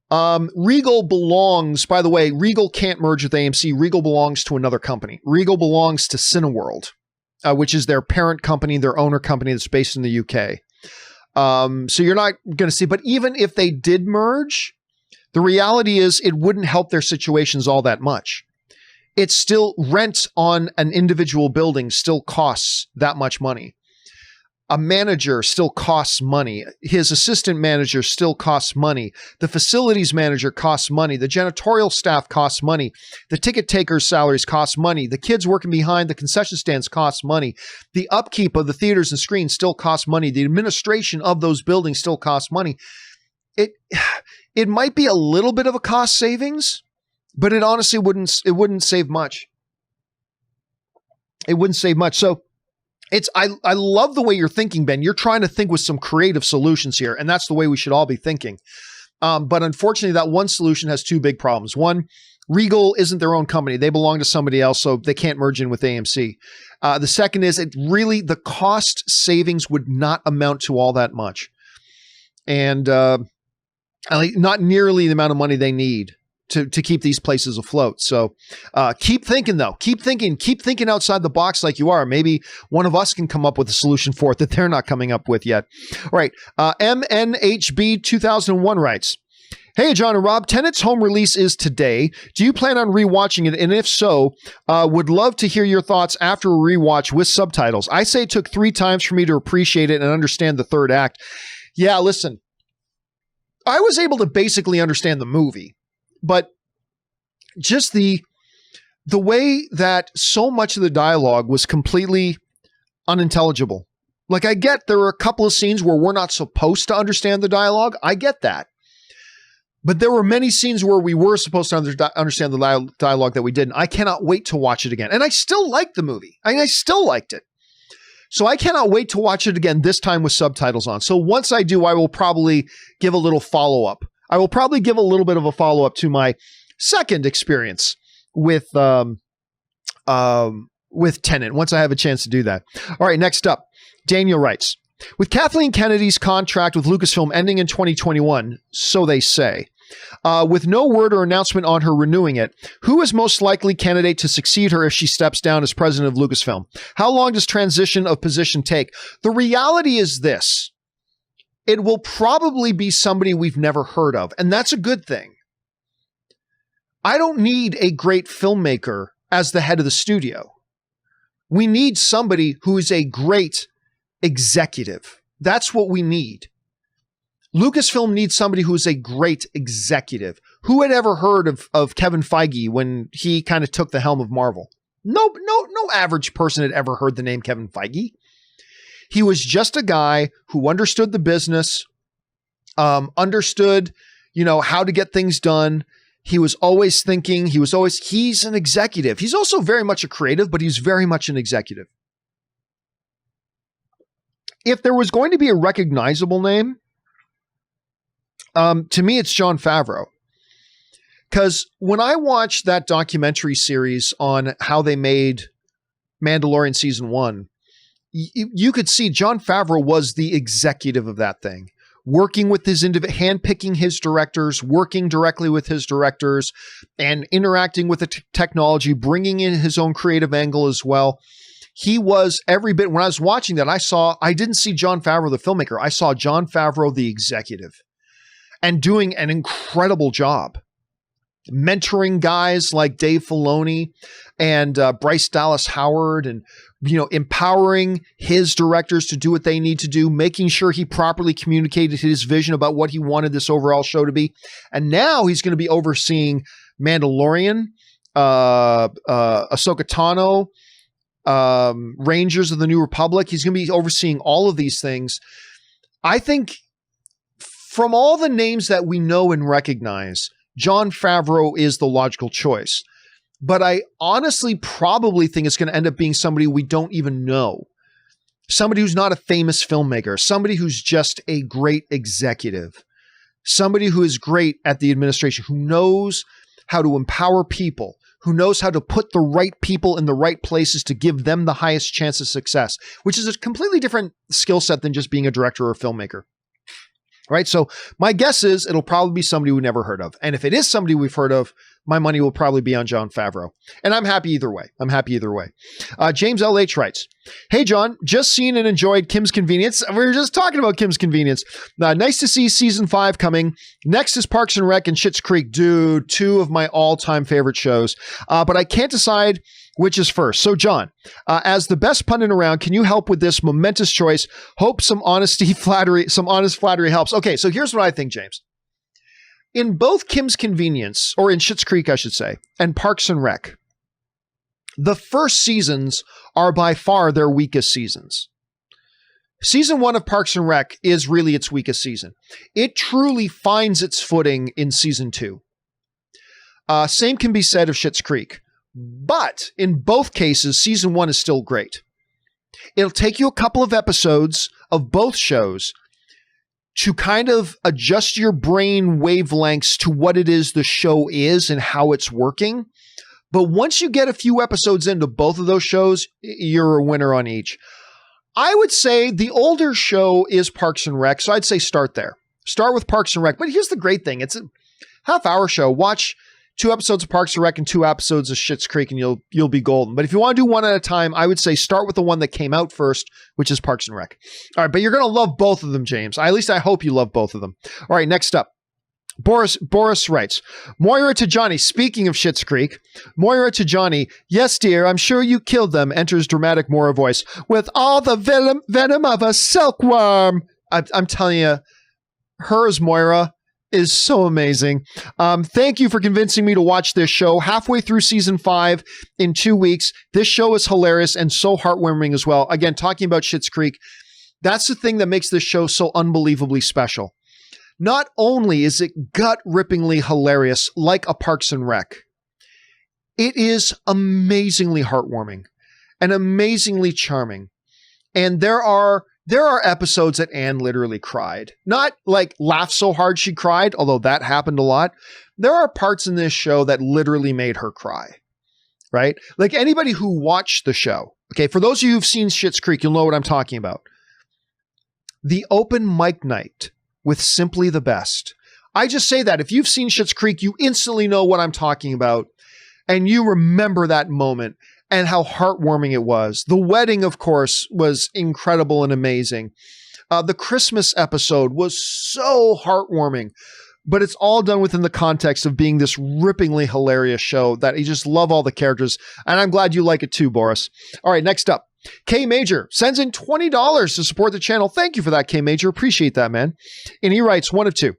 Regal belongs, by the way, Regal can't merge with AMC. Regal belongs to another company. Regal belongs to Cineworld, which is their parent company, their owner company that's based in the UK. So you're not going to see, but even if they did merge, the reality is it wouldn't help their situations all that much. It's still rent on an individual building still costs that much money. A manager still costs money. His assistant manager still costs money. The facilities manager costs money. The janitorial staff costs money. The ticket takers' salaries cost money. The kids working behind the concession stands cost money. The upkeep of the theaters and screens still costs money. The administration of those buildings still costs money. It might be a little bit of a cost savings, but it honestly wouldn't save much. It wouldn't save much. So I love the way you're thinking, Ben. You're trying to think with some creative solutions here, and that's the way we should all be thinking. But unfortunately, that one solution has two big problems. One, Regal isn't their own company. They belong to somebody else, so they can't merge in with AMC. The second is the cost savings would not amount to all that much. And not nearly the amount of money they need to keep these places afloat. So keep thinking, though. Keep thinking outside the box like you are. Maybe one of us can come up with a solution for it that they're not coming up with yet. All right. MNHB 2001 writes, "Hey, John and Rob, Tenet's home release is today. Do you plan on rewatching it? And if so, would love to hear your thoughts after a rewatch with subtitles. I say it took 3 times for me to appreciate it and understand the third act." Yeah, listen, I was able to basically understand the movie, but just the way that so much of the dialogue was completely unintelligible. Like, I get there were a couple of scenes where we're not supposed to understand the dialogue. I get that. But there were many scenes where we were supposed to understand the dialogue that we didn't. I cannot wait to watch it again. And I still liked the movie. I still liked it. So I cannot wait to watch it again, this time with subtitles on. So once I do, I will probably give a little follow-up. I will probably give a little bit of a follow-up to my second experience with Tenet, once I have a chance to do that. All right, next up, Daniel writes, with Kathleen Kennedy's contract with Lucasfilm ending in 2021, so they say, with no word or announcement on her renewing it, who is most likely candidate to succeed her if she steps down as president of Lucasfilm? How long does transition of position take? The reality is this. It will probably be somebody we've never heard of, and that's a good thing. I don't need a great filmmaker as the head of the studio. We need somebody who is a great executive. That's what we need. Lucasfilm needs somebody who is a great executive. Who had ever heard of Kevin Feige when he kind of took the helm of Marvel? No average person had ever heard the name Kevin Feige. He was just a guy who understood the business, understood, how to get things done. He was always thinking, he's an executive. He's also very much a creative, but he's very much an executive. If there was going to be a recognizable name, to me, it's Jon Favreau. Because when I watched that documentary series on how they made Mandalorian season 1, you could see Jon Favreau was the executive of that thing, working with his handpicking his directors, working directly with his directors, and interacting with the technology, bringing in his own creative angle as well. He was every bit. When I was watching that, I didn't see Jon Favreau, the filmmaker. I saw Jon Favreau, the executive, and doing an incredible job. Mentoring guys like Dave Filoni and Bryce Dallas Howard, and empowering his directors to do what they need to do, making sure he properly communicated his vision about what he wanted this overall show to be. And now he's going to be overseeing Mandalorian, Ahsoka Tano, Rangers of the New Republic. He's going to be overseeing all of these things. I think from all the names that we know and recognize, Jon Favreau is the logical choice. But I honestly probably think it's going to end up being somebody we don't even know. Somebody who's not a famous filmmaker, somebody who's just a great executive, somebody who is great at the administration, who knows how to empower people, who knows how to put the right people in the right places to give them the highest chance of success, which is a completely different skill set than just being a director or a filmmaker. Right. So my guess is it'll probably be somebody we never heard of. And if it is somebody we've heard of, my money will probably be on Jon Favreau. And I'm happy either way. James LH writes, hey, John, just seen and enjoyed Kim's Convenience. We were just talking about Kim's Convenience. Nice to see season 5 coming. Next is Parks and Rec and Schitt's Creek. Dude, 2 of my all-time favorite shows. But I can't decide which is first. So, John, as the best pundit around, can you help with this momentous choice? Hope some honest flattery helps. Okay, so here's what I think, James. In both Kim's Convenience, or in Schitt's Creek, I should say, and Parks and Rec, the first seasons are by far their weakest seasons. Season 1 of Parks and Rec is really its weakest season. It truly finds its footing in season 2. Same can be said of Schitt's Creek. But in both cases, season 1 is still great. It'll take you a couple of episodes of both shows to kind of adjust your brain wavelengths to what it is the show is and how it's working. But once you get a few episodes into both of those shows, you're a winner on each. I would say the older show is Parks and Rec, so I'd say start there. Start with Parks and Rec. But here's the great thing. It's a half-hour show. Watch 2 episodes of Parks and Rec and 2 episodes of Schitt's Creek, and you'll be golden. But if you want to do one at a time, I would say start with the one that came out first, which is Parks and Rec. All right, but you're going to love both of them, James. At least I hope you love both of them. All right, next up. Boris writes, Moira to Johnny, speaking of Schitt's Creek, Moira to Johnny, yes, dear, I'm sure you killed them, enters dramatic Moira voice, with all the venom of a silkworm. I'm telling you, her as Moira is so amazing. Thank you for convincing me to watch this show. Halfway through season 5 in 2 weeks. This show is hilarious and so heartwarming as well. Again, talking about Schitt's Creek, that's the thing that makes this show so unbelievably special. Not only is it gut-rippingly hilarious like a Parks and Rec, it is amazingly heartwarming and amazingly charming. And there are episodes that Anne literally cried. Not like laughed so hard she cried, although that happened a lot, there are parts in this show that literally made her cry, right? Like anybody who watched the show, okay, for those of you who've seen Schitt's Creek, you'll know what I'm talking about. The open mic night with Simply the Best. I just say that if you've seen Schitt's Creek, you instantly know what I'm talking about. And you remember that moment and how heartwarming it was. The wedding, of course, was incredible and amazing. The Christmas episode was so heartwarming, but it's all done within the context of being this rippingly hilarious show that you just love all the characters. And I'm glad you like it too, Boris. All right, next up. K Major sends in $20 to support the channel. Thank you for that, K Major. Appreciate that, man. And he writes one of two.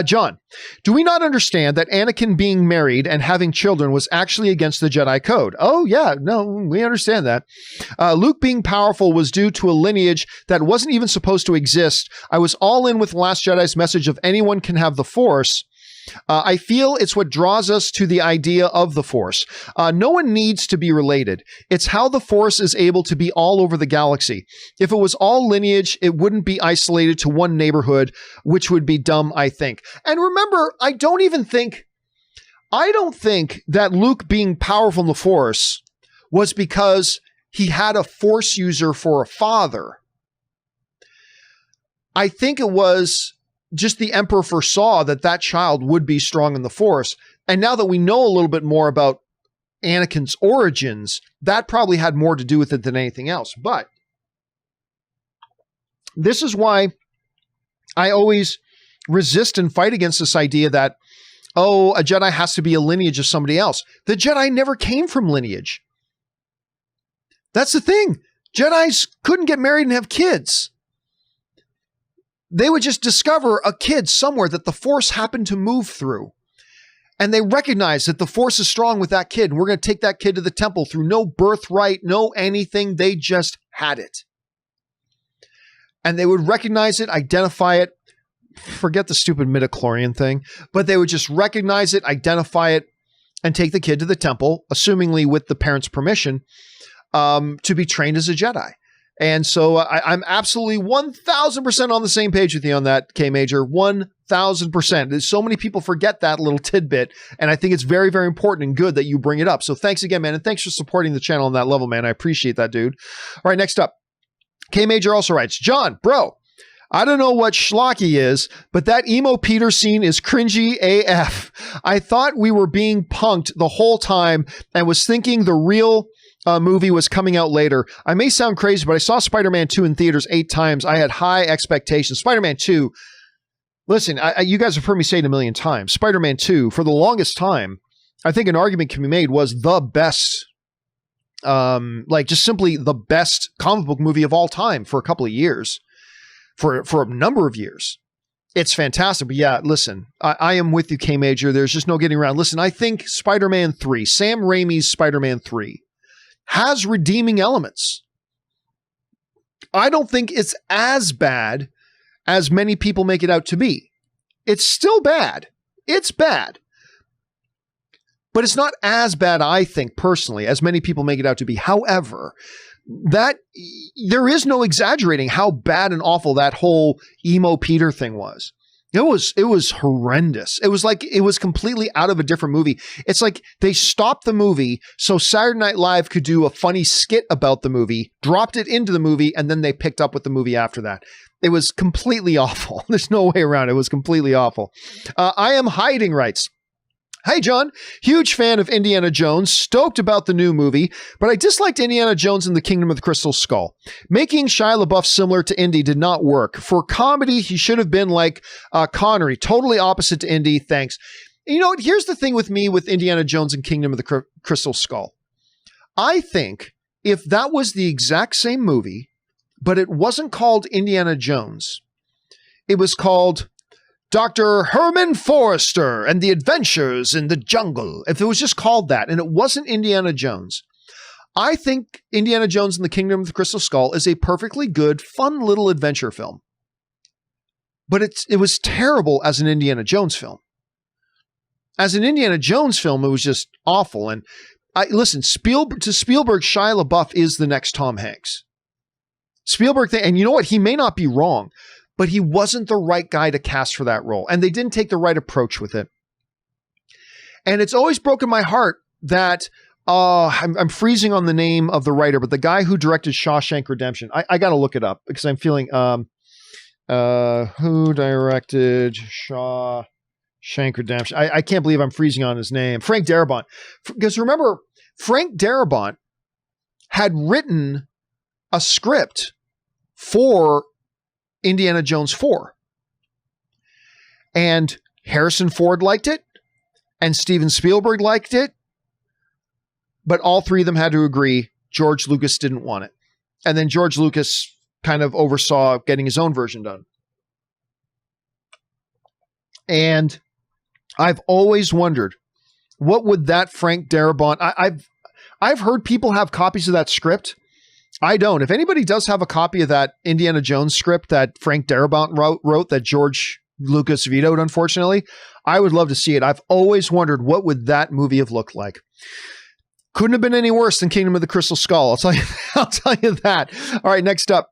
John, do we not understand that Anakin being married and having children was actually against the Jedi Code? Oh, yeah, no, we understand that. Luke being powerful was due to a lineage that wasn't even supposed to exist. I was all in with Last Jedi's message of anyone can have the Force. I feel it's what draws us to the idea of the Force. No one needs to be related. It's how the Force is able to be all over the galaxy. If it was all lineage, it wouldn't be isolated to one neighborhood, which would be dumb, I think. And remember, I don't think that Luke being powerful in the Force was because he had a Force user for a father. I think it was just the Emperor foresaw that that child would be strong in the Force. And now that we know a little bit more about Anakin's origins, that probably had more to do with it than anything else. But this is why I always resist and fight against this idea that, oh, a Jedi has to be a lineage of somebody else. The Jedi never came from lineage. That's the thing. Jedis couldn't get married and have kids. They would just discover a kid somewhere that the Force happened to move through. And they recognize that the Force is strong with that kid. And we're going to take that kid to the temple through no birthright, no anything. They just had it. And they would recognize it, identify it. Forget the stupid midichlorian thing. But they would just recognize it, identify it, and take the kid to the temple, assumingly with the parents' permission, to be trained as a Jedi. And so I'm absolutely 1,000% on the same page with you on that, K Major. 1,000%. There's so many people forget that little tidbit, and I think it's very, very important and good that you bring it up. So thanks again, man, and thanks for supporting the channel on that level, man. I appreciate that, dude. All right, next up. K Major also writes, John, bro, I don't know what schlocky is, but that emo Peter scene is cringy AF. I thought we were being punked the whole time and was thinking the real movie was coming out later. I may sound crazy, but I saw Spider-Man 2 in theaters 8 times. I had high expectations. Spider-Man 2, listen, you guys have heard me say it a million times. Spider-Man 2, for the longest time, I think an argument can be made, was the best, like just simply the best comic book movie of all time for a couple of years, for a number of years. It's fantastic. But yeah, listen, I am with you, K Major. There's just no getting around. Listen, I think Spider-Man 3, Sam Raimi's Spider-Man 3, has redeeming elements. I don't think it's as bad as many people make it out to be. It's still bad. It's bad. But it's not as bad, I think, personally, as many people make it out to be. However, that there is no exaggerating how bad and awful that whole emo Peter thing was. It was horrendous. It was like it was completely out of a different movie. It's like they stopped the movie so Saturday Night Live could do a funny skit about the movie, dropped it into the movie, and then they picked up with the movie after that. It was completely awful. There's no way around it. It was completely awful. I am hiding writes, Hey, John, huge fan of Indiana Jones, stoked about the new movie, but I disliked Indiana Jones and the Kingdom of the Crystal Skull. Making Shia LaBeouf similar to Indy did not work. For comedy, he should have been like Connery, totally opposite to Indy. Thanks. You know what? Here's the thing with me with Indiana Jones and Kingdom of the Crystal Skull. I think if that was the exact same movie, but it wasn't called Indiana Jones, it was called Dr. Herman Forrester and the Adventures in the Jungle. If it was just called that and it wasn't Indiana Jones, I think Indiana Jones and the Kingdom of the Crystal Skull is a perfectly good, fun little adventure film. But it was terrible as an Indiana Jones film. As an Indiana Jones film, it was just awful. And listen, Spielberg, Shia LaBeouf is the next Tom Hanks. Spielberg, and you know what? He may not be wrong, but he wasn't the right guy to cast for that role. And they didn't take the right approach with it. And it's always broken my heart that I'm freezing on the name of the writer, but the guy who directed Shawshank Redemption, I got to look it up because I'm feeling, who directed Shawshank Redemption? I can't believe I'm freezing on his name. Frank Darabont. Because remember, Frank Darabont had written a script for Indiana Jones 4. And Harrison Ford liked it, and Steven Spielberg liked it, but all three of them had to agree George Lucas didn't want it. And then George Lucas kind of oversaw getting his own version done. And I've always wondered, what would that Frank Darabont... I've heard people have copies of that script. I don't. If anybody does have a copy of that Indiana Jones script that Frank Darabont wrote that George Lucas vetoed, unfortunately, I would love to see it. I've always wondered, what would that movie have looked like? Couldn't have been any worse than Kingdom of the Crystal Skull. I'll tell you that. All right, next up.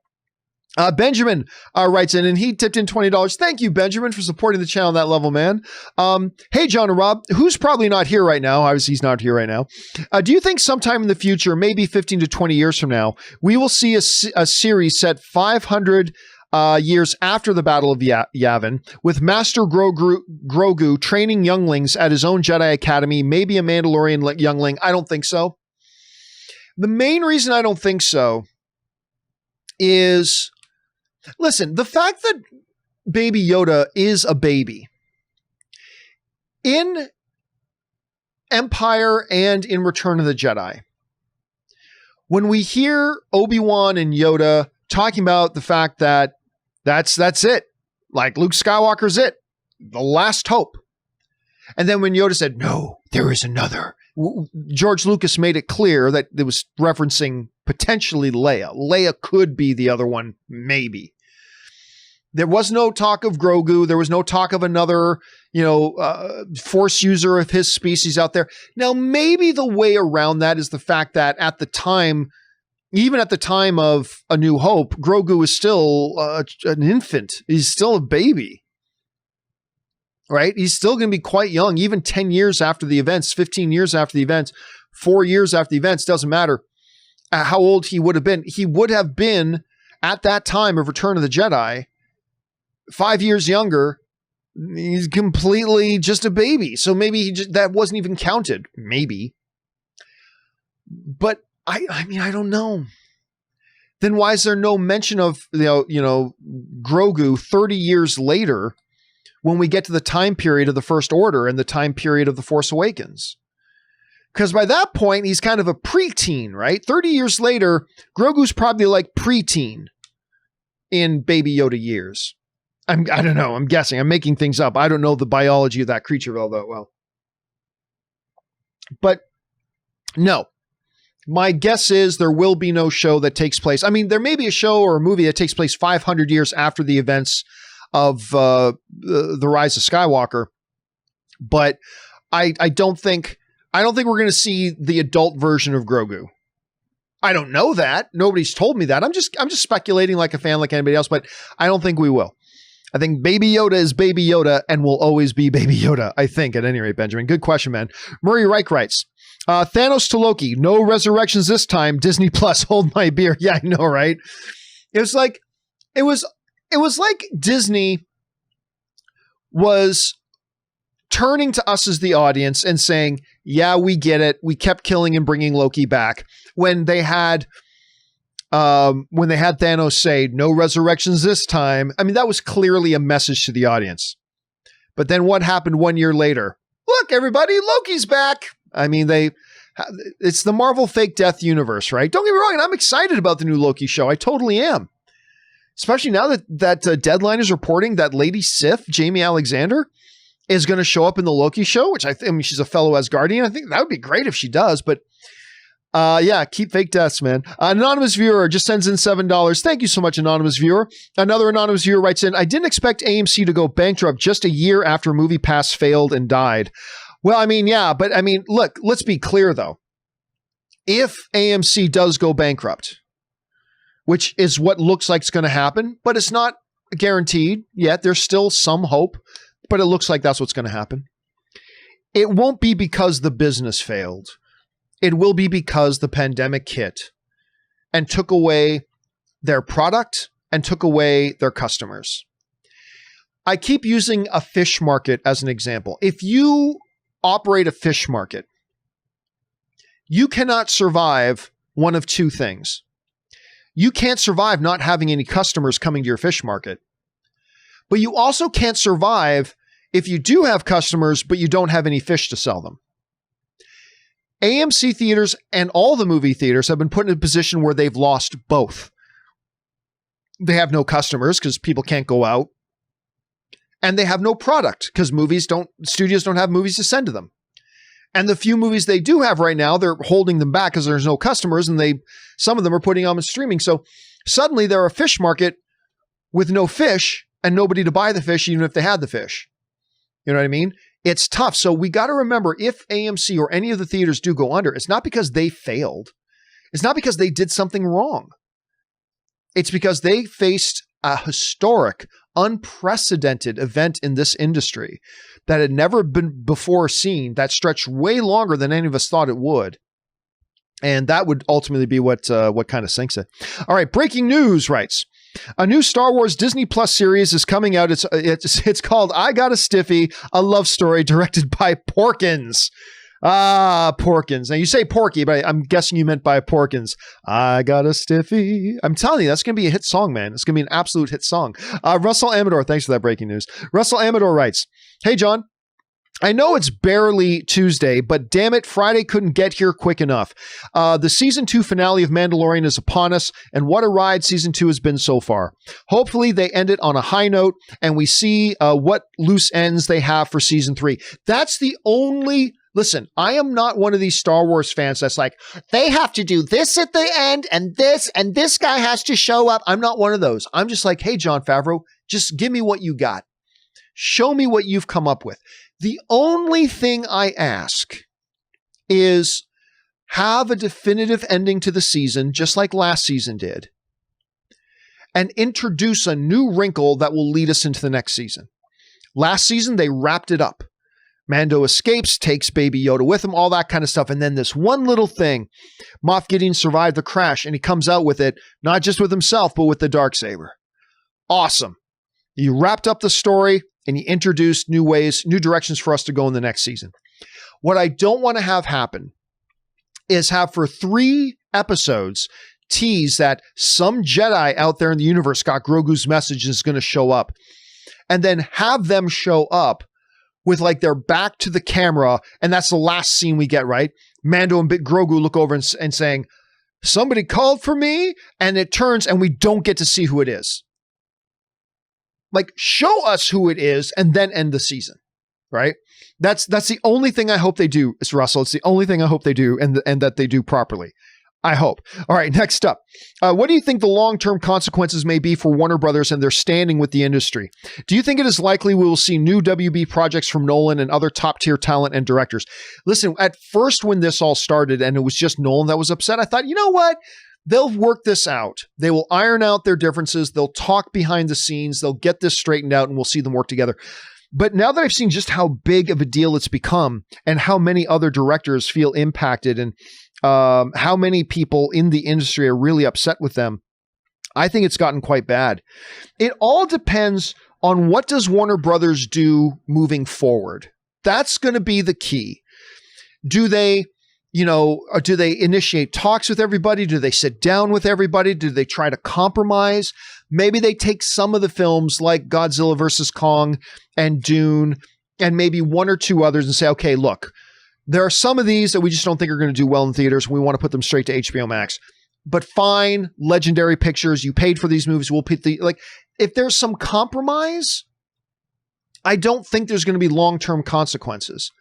Benjamin writes in, and he tipped in $20. Thank you, Benjamin, for supporting the channel on that level, man. Hey, John and Rob, who's probably not here right now. Obviously, he's not here right now. Do you think sometime in the future, maybe 15 to 20 years from now, we will see a series set 500 years after the Battle of Yavin, with Master Grogu training younglings at his own Jedi Academy, maybe a Mandalorian youngling? I don't think so. The main reason I don't think so is, listen, the fact that Baby Yoda is a baby in Empire and in Return of the Jedi, when we hear Obi-Wan and Yoda talking about the fact that that's it, like Luke Skywalker's it, the last hope. And then when Yoda said, no, there is another, George Lucas made it clear that it was referencing potentially Leia. Leia could be the other one, maybe. There was no talk of Grogu. There was no talk of another, force user of his species out there. Now, maybe the way around that is the fact that at the time, even at the time of A New Hope, Grogu is still an infant. He's still a baby, right? He's still going to be quite young, even 10 years after the events, 15 years after the events, 4 years after the events, doesn't matter how old he would have been. He would have been, at that time of Return of the Jedi, 5 years younger. He's completely just a baby. So maybe that wasn't even counted. Maybe. But I mean, I don't know. Then why is there no mention of, Grogu 30 years later when we get to the time period of the First Order and the time period of The Force Awakens? Because by that point, he's kind of a preteen, right? 30 years later, Grogu's probably like preteen in Baby Yoda years. I don't know. I'm guessing. I'm making things up. I don't know the biology of that creature all that well. But no. My guess is there will be no show that takes place. I mean, there may be a show or a movie that takes place 500 years after the events of the Rise of Skywalker, but I don't think we're going to see the adult version of Grogu. I don't know that. Nobody's told me that. I'm just speculating like a fan, like anybody else, but I don't think we will. I think Baby Yoda is Baby Yoda and will always be Baby Yoda, I think, at any rate, Benjamin. Good question, man. Murray Reich writes, Thanos to Loki, no resurrections this time. Disney Plus, hold my beer. Yeah, I know, right? It was like Disney was turning to us as the audience and saying, yeah, we get it. We kept killing and bringing Loki back. When they had Thanos say no resurrections this time, I mean, that was clearly a message to the audience. But then what happened 1 year later? Look, everybody, Loki's back. I mean, it's the Marvel fake death universe, right? Don't get me wrong. And I'm excited about the new Loki show. I totally am. Especially now that Deadline is reporting that Lady Sif, Jamie Alexander, is going to show up in the Loki show, which I mean, she's a fellow Asgardian. I think that would be great if she does, but yeah, keep fake deaths, man. Anonymous viewer just sends in $7. Thank you so much, anonymous viewer. Another anonymous viewer writes in, I didn't expect AMC to go bankrupt just a year after MoviePass failed and died. Well, I mean, yeah, but I mean, look, let's be clear though. If AMC does go bankrupt, which is what looks like it's going to happen, but it's not guaranteed yet. There's still some hope, but it looks like that's what's going to happen. it won't be because the business failed. It will be because the pandemic hit and took away their product and took away their customers. I keep using a fish market as an example. If you operate a fish market, you cannot survive one of two things. You can't survive not having any customers coming to your fish market, but you also can't survive if you do have customers, but you don't have any fish to sell them. AMC theaters and all the movie theaters have been put in a position where they've lost both. They have no customers because people can't go out, and they have no product because studios don't have movies to send to them. And the few movies they do have right now, they're holding them back because there's no customers, and some of them are putting them in streaming. So suddenly they're a fish market with no fish and nobody to buy the fish, even if they had the fish. You know what I mean? It's tough. So we got to remember, if AMC or any of the theaters do go under, it's not because they failed. It's not because they did something wrong. It's because they faced a historic, unprecedented event in this industry that had never been before seen, that stretched way longer than any of us thought it would. And that would ultimately be what kind of sinks it. All right, breaking news writes, a new Star Wars Disney Plus series is coming out. It's called I Got a Stiffy, a love story directed by Porkins. Porkins. Now you say Porky, but I'm guessing you meant by Porkins. I got a stiffy. I'm telling you, that's going to be a hit song, man. It's going to be an absolute hit song. Russell Amador, thanks for that breaking news. Russell Amador writes, hey, John, I know it's barely Tuesday, but damn it, Friday couldn't get here quick enough. The season 2 finale of Mandalorian is upon us, and what a ride season 2 has been so far. Hopefully they end it on a high note, and we see what loose ends they have for season 3. That's the only... Listen, I am not one of these Star Wars fans that's like, they have to do this at the end, and this guy has to show up. I'm not one of those. I'm just like, hey, Jon Favreau, just give me what you got. Show me what you've come up with. The only thing I ask is have a definitive ending to the season, just like last season did, and introduce a new wrinkle that will lead us into the next season. Last season, they wrapped it up. Mando escapes, takes Baby Yoda with him, all that kind of stuff. And then this one little thing, Moff Gideon survived the crash, and he comes out with it, not just with himself, but with the Darksaber. Awesome. You wrapped up the story, and you introduced new ways, new directions for us to go in the next season. What I don't want to have happen is have for 3 episodes tease that some Jedi out there in the universe got Grogu's message and is going to show up, and then have them show up with like their back to the camera, and that's the last scene we get, right? Mando and Big Grogu look over and saying, somebody called for me, and it turns and we don't get to see who it is. Like, show us who it is and then end the season, right? That's the only thing I hope they do, is Russell. It's the only thing I hope they do, and that they do properly. I hope. All right, next up. What do you think the long-term consequences may be for Warner Brothers and their standing with the industry? Do you think it is likely we will see new WB projects from Nolan and other top-tier talent and directors? Listen, at first when this all started and it was just Nolan that was upset, I thought, you know what? They'll work this out. They will iron out their differences. They'll talk behind the scenes. They'll get this straightened out, and we'll see them work together. But now that I've seen just how big of a deal it's become and how many other directors feel impacted and how many people in the industry are really upset with them, I think it's gotten quite bad. It all depends on what does Warner Brothers do moving forward. That's going to be the key. Do they initiate talks with everybody? Do they sit down with everybody? Do they try to compromise? Maybe they take some of the films like Godzilla vs. Kong and Dune and maybe 1 or 2 others and say, okay, look, there are some of these that we just don't think are going to do well in theaters. We want to put them straight to HBO Max. But fine, Legendary Pictures, you paid for these movies. We'll put if there's some compromise, I don't think there's going to be long-term consequences.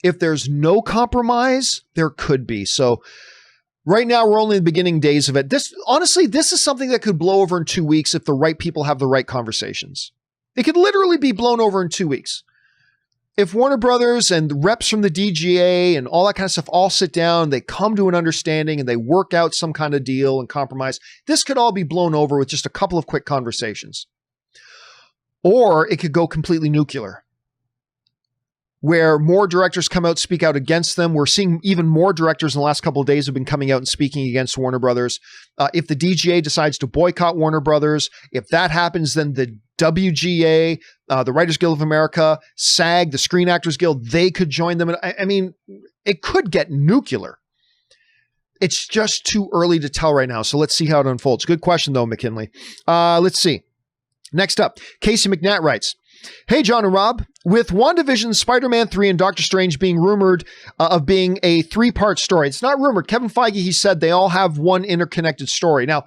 If there's no compromise, there could be. So right now, we're only in the beginning days of it. This is something that could blow over in 2 weeks if the right people have the right conversations. It could literally be blown over in 2 weeks. If Warner Brothers and the reps from the DGA and all that kind of stuff all sit down, they come to an understanding and they work out some kind of deal and compromise, this could all be blown over with just a couple of quick conversations. Or it could go completely nuclear. where more directors come out, speak out against them. We're seeing even more directors in the last couple of days have been coming out and speaking against Warner Brothers. If the DGA decides to boycott Warner Brothers, if that happens, then the WGA, the Writers Guild of America, SAG, the Screen Actors Guild, they could join them. I mean, it could get nuclear. It's just too early to tell right now. So let's see how it unfolds. Good question, though, McKinley. Let's see. Next up, Casey McNatt writes, "Hey, John and Rob, with WandaVision, Spider-Man 3, and Doctor Strange being rumored of being a 3-part story." It's not rumored. Kevin Feige, he said they all have one interconnected story. Now,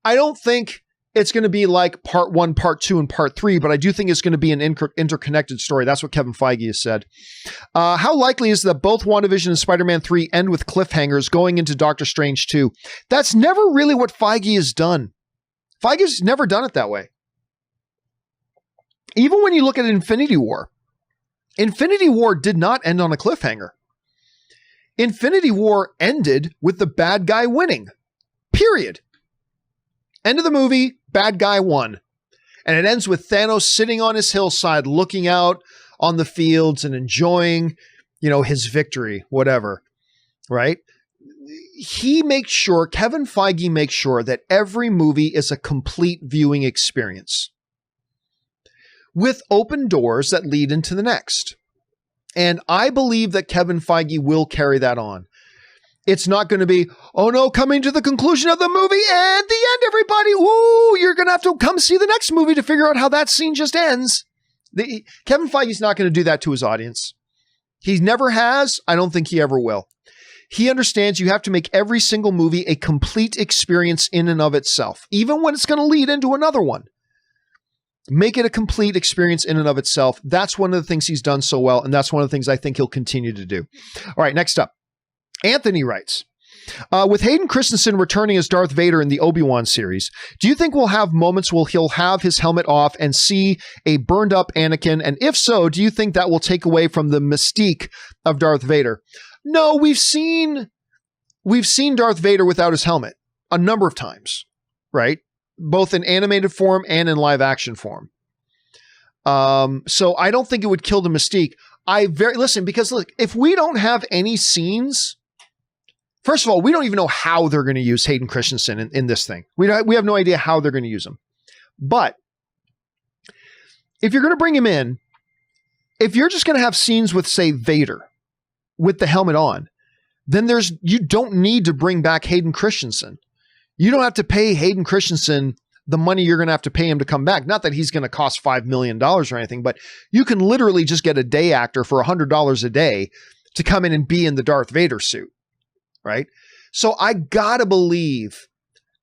I don't think it's going to be like part 1, part 2, and part 3, but I do think it's going to be an interconnected story. That's what Kevin Feige has said. How likely is that both WandaVision and Spider-Man 3 end with cliffhangers going into Doctor Strange 2? That's never really what Feige has done. Feige's never done it that way. Even when you look at Infinity War did not end on a cliffhanger. Infinity War ended with the bad guy winning. Period. End of the movie, bad guy won. And it ends with Thanos sitting on his hillside, looking out on the fields and enjoying, his victory, whatever, right? Kevin Feige makes sure that every movie is a complete viewing experience, with open doors that lead into the next. And I believe that Kevin Feige will carry that on. It's not going to be, oh no, coming to the conclusion of the movie and the end, everybody. Ooh, you're going to have to come see the next movie to figure out how that scene just ends. Kevin Feige's not going to do that to his audience. He never has. I don't think he ever will. He understands you have to make every single movie a complete experience in and of itself, even when it's going to lead into another one. Make it a complete experience in and of itself. That's one of the things he's done so well, and that's one of the things I think he'll continue to do. All right, next up. Anthony writes, with Hayden Christensen returning as Darth Vader in the Obi-Wan series, do you think we'll have moments where he'll have his helmet off and see a burned up Anakin? And if so, do you think that will take away from the mystique of Darth Vader? No, we've seen Darth Vader without his helmet a number of times, right? Both in animated form and in live action form. So I don't think it would kill the mystique. Because look, if we don't have any scenes, first of all, we don't even know how they're going to use Hayden Christensen in this thing. We have no idea how they're going to use him. But if you're going to bring him in, if you're just going to have scenes with, say, Vader with the helmet on, then you don't need to bring back Hayden Christensen. You don't have to pay Hayden Christensen the money you're going to have to pay him to come back. Not that he's going to cost $5 million or anything, but you can literally just get a day actor for $100 a day to come in and be in the Darth Vader suit, right? So I gotta believe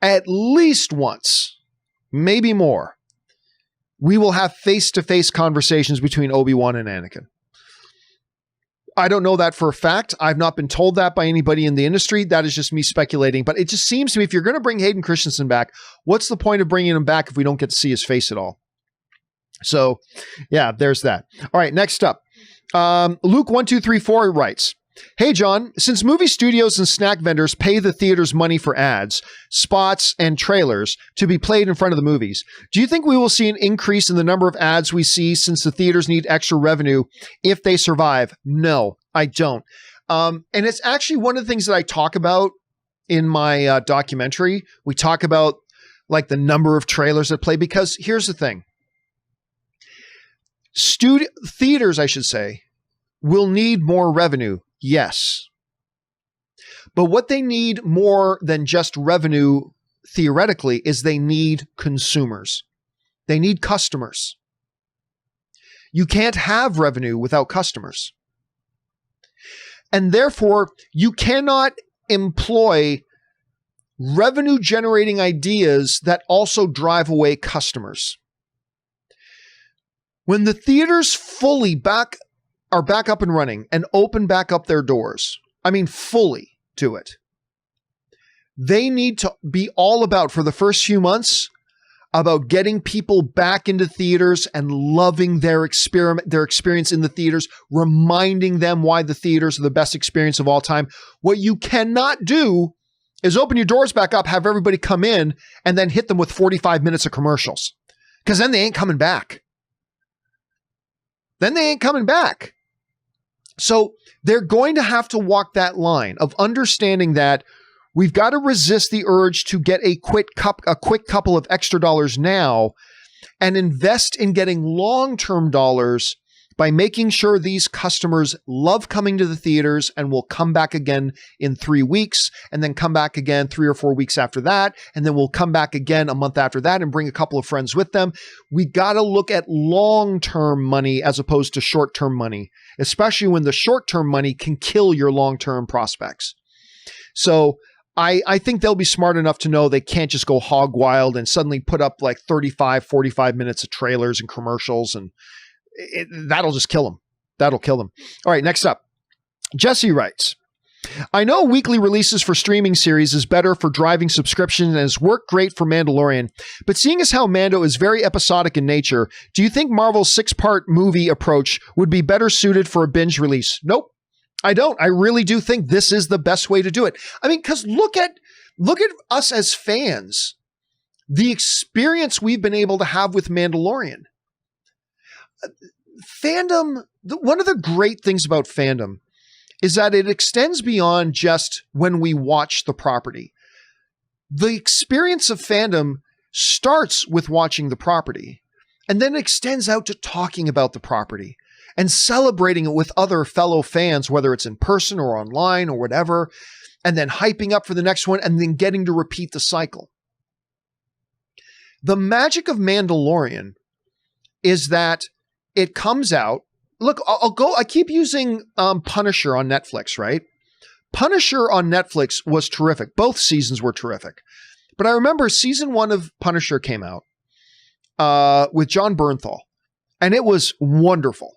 at least once, maybe more, we will have face-to-face conversations between Obi-Wan and Anakin. I don't know that for a fact. I've not been told that by anybody in the industry. That is just me speculating. But it just seems to me, if you're going to bring Hayden Christensen back, what's the point of bringing him back if we don't get to see his face at all? So, yeah, there's that. All right, next up. Luke1234 writes, hey, John, since movie studios and snack vendors pay the theaters money for ads, spots, and trailers to be played in front of the movies, do you think we will see an increase in the number of ads we see since the theaters need extra revenue if they survive? No, I don't. And it's actually one of the things that I talk about in my documentary. We talk about like the number of trailers that play, because here's the thing. Theaters, I should say, will need more revenue. Yes. But what they need more than just revenue, theoretically, is they need consumers. They need customers. You can't have revenue without customers. And therefore, you cannot employ revenue-generating ideas that also drive away customers. When the theaters are back up and running and open back up their doors, I mean fully to it, they need to be all about, for the first few months, about getting people back into theaters and loving their experience in the theaters, reminding them why the theaters are the best experience of all time. What you cannot do is open your doors back up, have everybody come in, and then hit them with 45 minutes of commercials, because then they ain't coming back. So they're going to have to walk that line of understanding that we've got to resist the urge to get a quick couple of extra dollars now and invest in getting long-term dollars by making sure these customers love coming to the theaters and will come back again in 3 weeks, and then come back again 3 or 4 weeks after that, and then we'll come back again a month after that and bring a couple of friends with them. We got to look at long-term money as opposed to short-term money, especially when the short-term money can kill your long-term prospects. So I think they'll be smart enough to know they can't just go hog wild and suddenly put up like 35, 45 minutes of trailers and commercials, and that'll just kill them. That'll kill them. All right, next up. Jesse writes, I know weekly releases for streaming series is better for driving subscriptions and has worked great for Mandalorian, but seeing as how Mando is very episodic in nature, do you think Marvel's 6-part movie approach would be better suited for a binge release? Nope, I don't. I really do think this is the best way to do it. I mean, because look at us as fans, the experience we've been able to have with Mandalorian. Fandom, one of the great things about fandom is that it extends beyond just when we watch the property. The experience of fandom starts with watching the property and then extends out to talking about the property and celebrating it with other fellow fans, whether it's in person or online or whatever, and then hyping up for the next one and then getting to repeat the cycle. The magic of Mandalorian is that it comes out. Look, I keep using Punisher on Netflix, right? Punisher on Netflix was terrific. Both seasons were terrific. But I remember season 1 of Punisher came out with John Bernthal, and it was wonderful.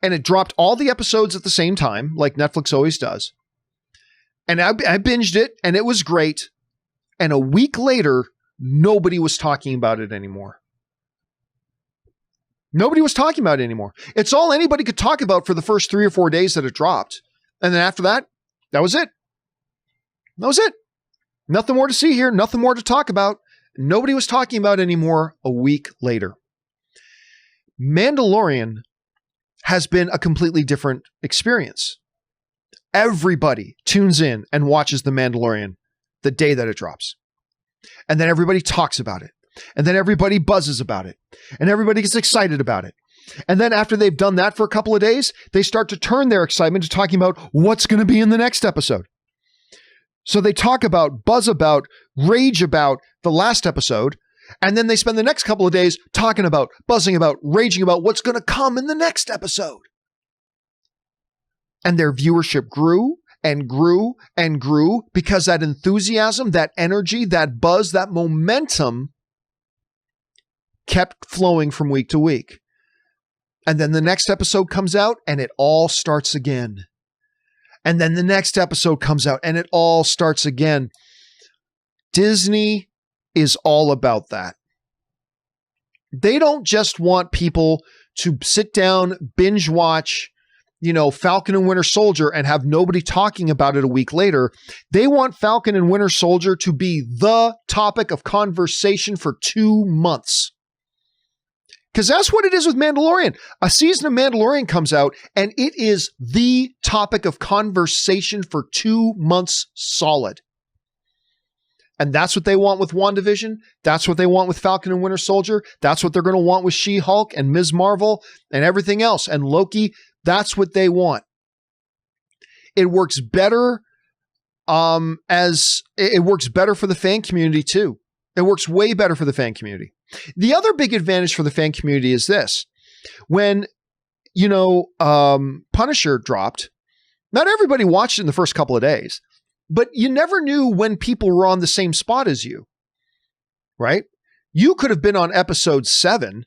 And it dropped all the episodes at the same time, like Netflix always does. And I binged it, and it was great. And a week later, nobody was talking about it anymore. Nobody was talking about it anymore. It's all anybody could talk about for the first 3 or 4 days that it dropped. And then after that, that was it. That was it. Nothing more to see here. Nothing more to talk about. Nobody was talking about it anymore a week later. Mandalorian has been a completely different experience. Everybody tunes in and watches The Mandalorian the day that it drops. And then everybody talks about it. And then everybody buzzes about it. And everybody gets excited about it. And then after they've done that for a couple of days, they start to turn their excitement to talking about what's going to be in the next episode. So they talk about, buzz about, rage about the last episode. And then they spend the next couple of days talking about, buzzing about, raging about what's going to come in the next episode. And their viewership grew and grew and grew because that enthusiasm, that energy, that buzz, that momentum kept flowing from week to week. And then the next episode comes out and it all starts again. And then the next episode comes out and it all starts again. Disney is all about that. They don't just want people to sit down, binge watch, Falcon and Winter Soldier and have nobody talking about it a week later. They want Falcon and Winter Soldier to be the topic of conversation for 2 months. Because that's what it is with Mandalorian. A season of Mandalorian comes out and it is the topic of conversation for 2 months solid. And that's what they want with WandaVision. That's what they want with Falcon and Winter Soldier. That's what they're going to want with She-Hulk and Ms. Marvel and everything else. And Loki, that's what they want. It works better it works better for the fan community too. It works way better for the fan community. The other big advantage for the fan community is this. When, Punisher dropped, not everybody watched it in the first couple of days, but you never knew when people were on the same spot as you, right? You could have been on episode 7.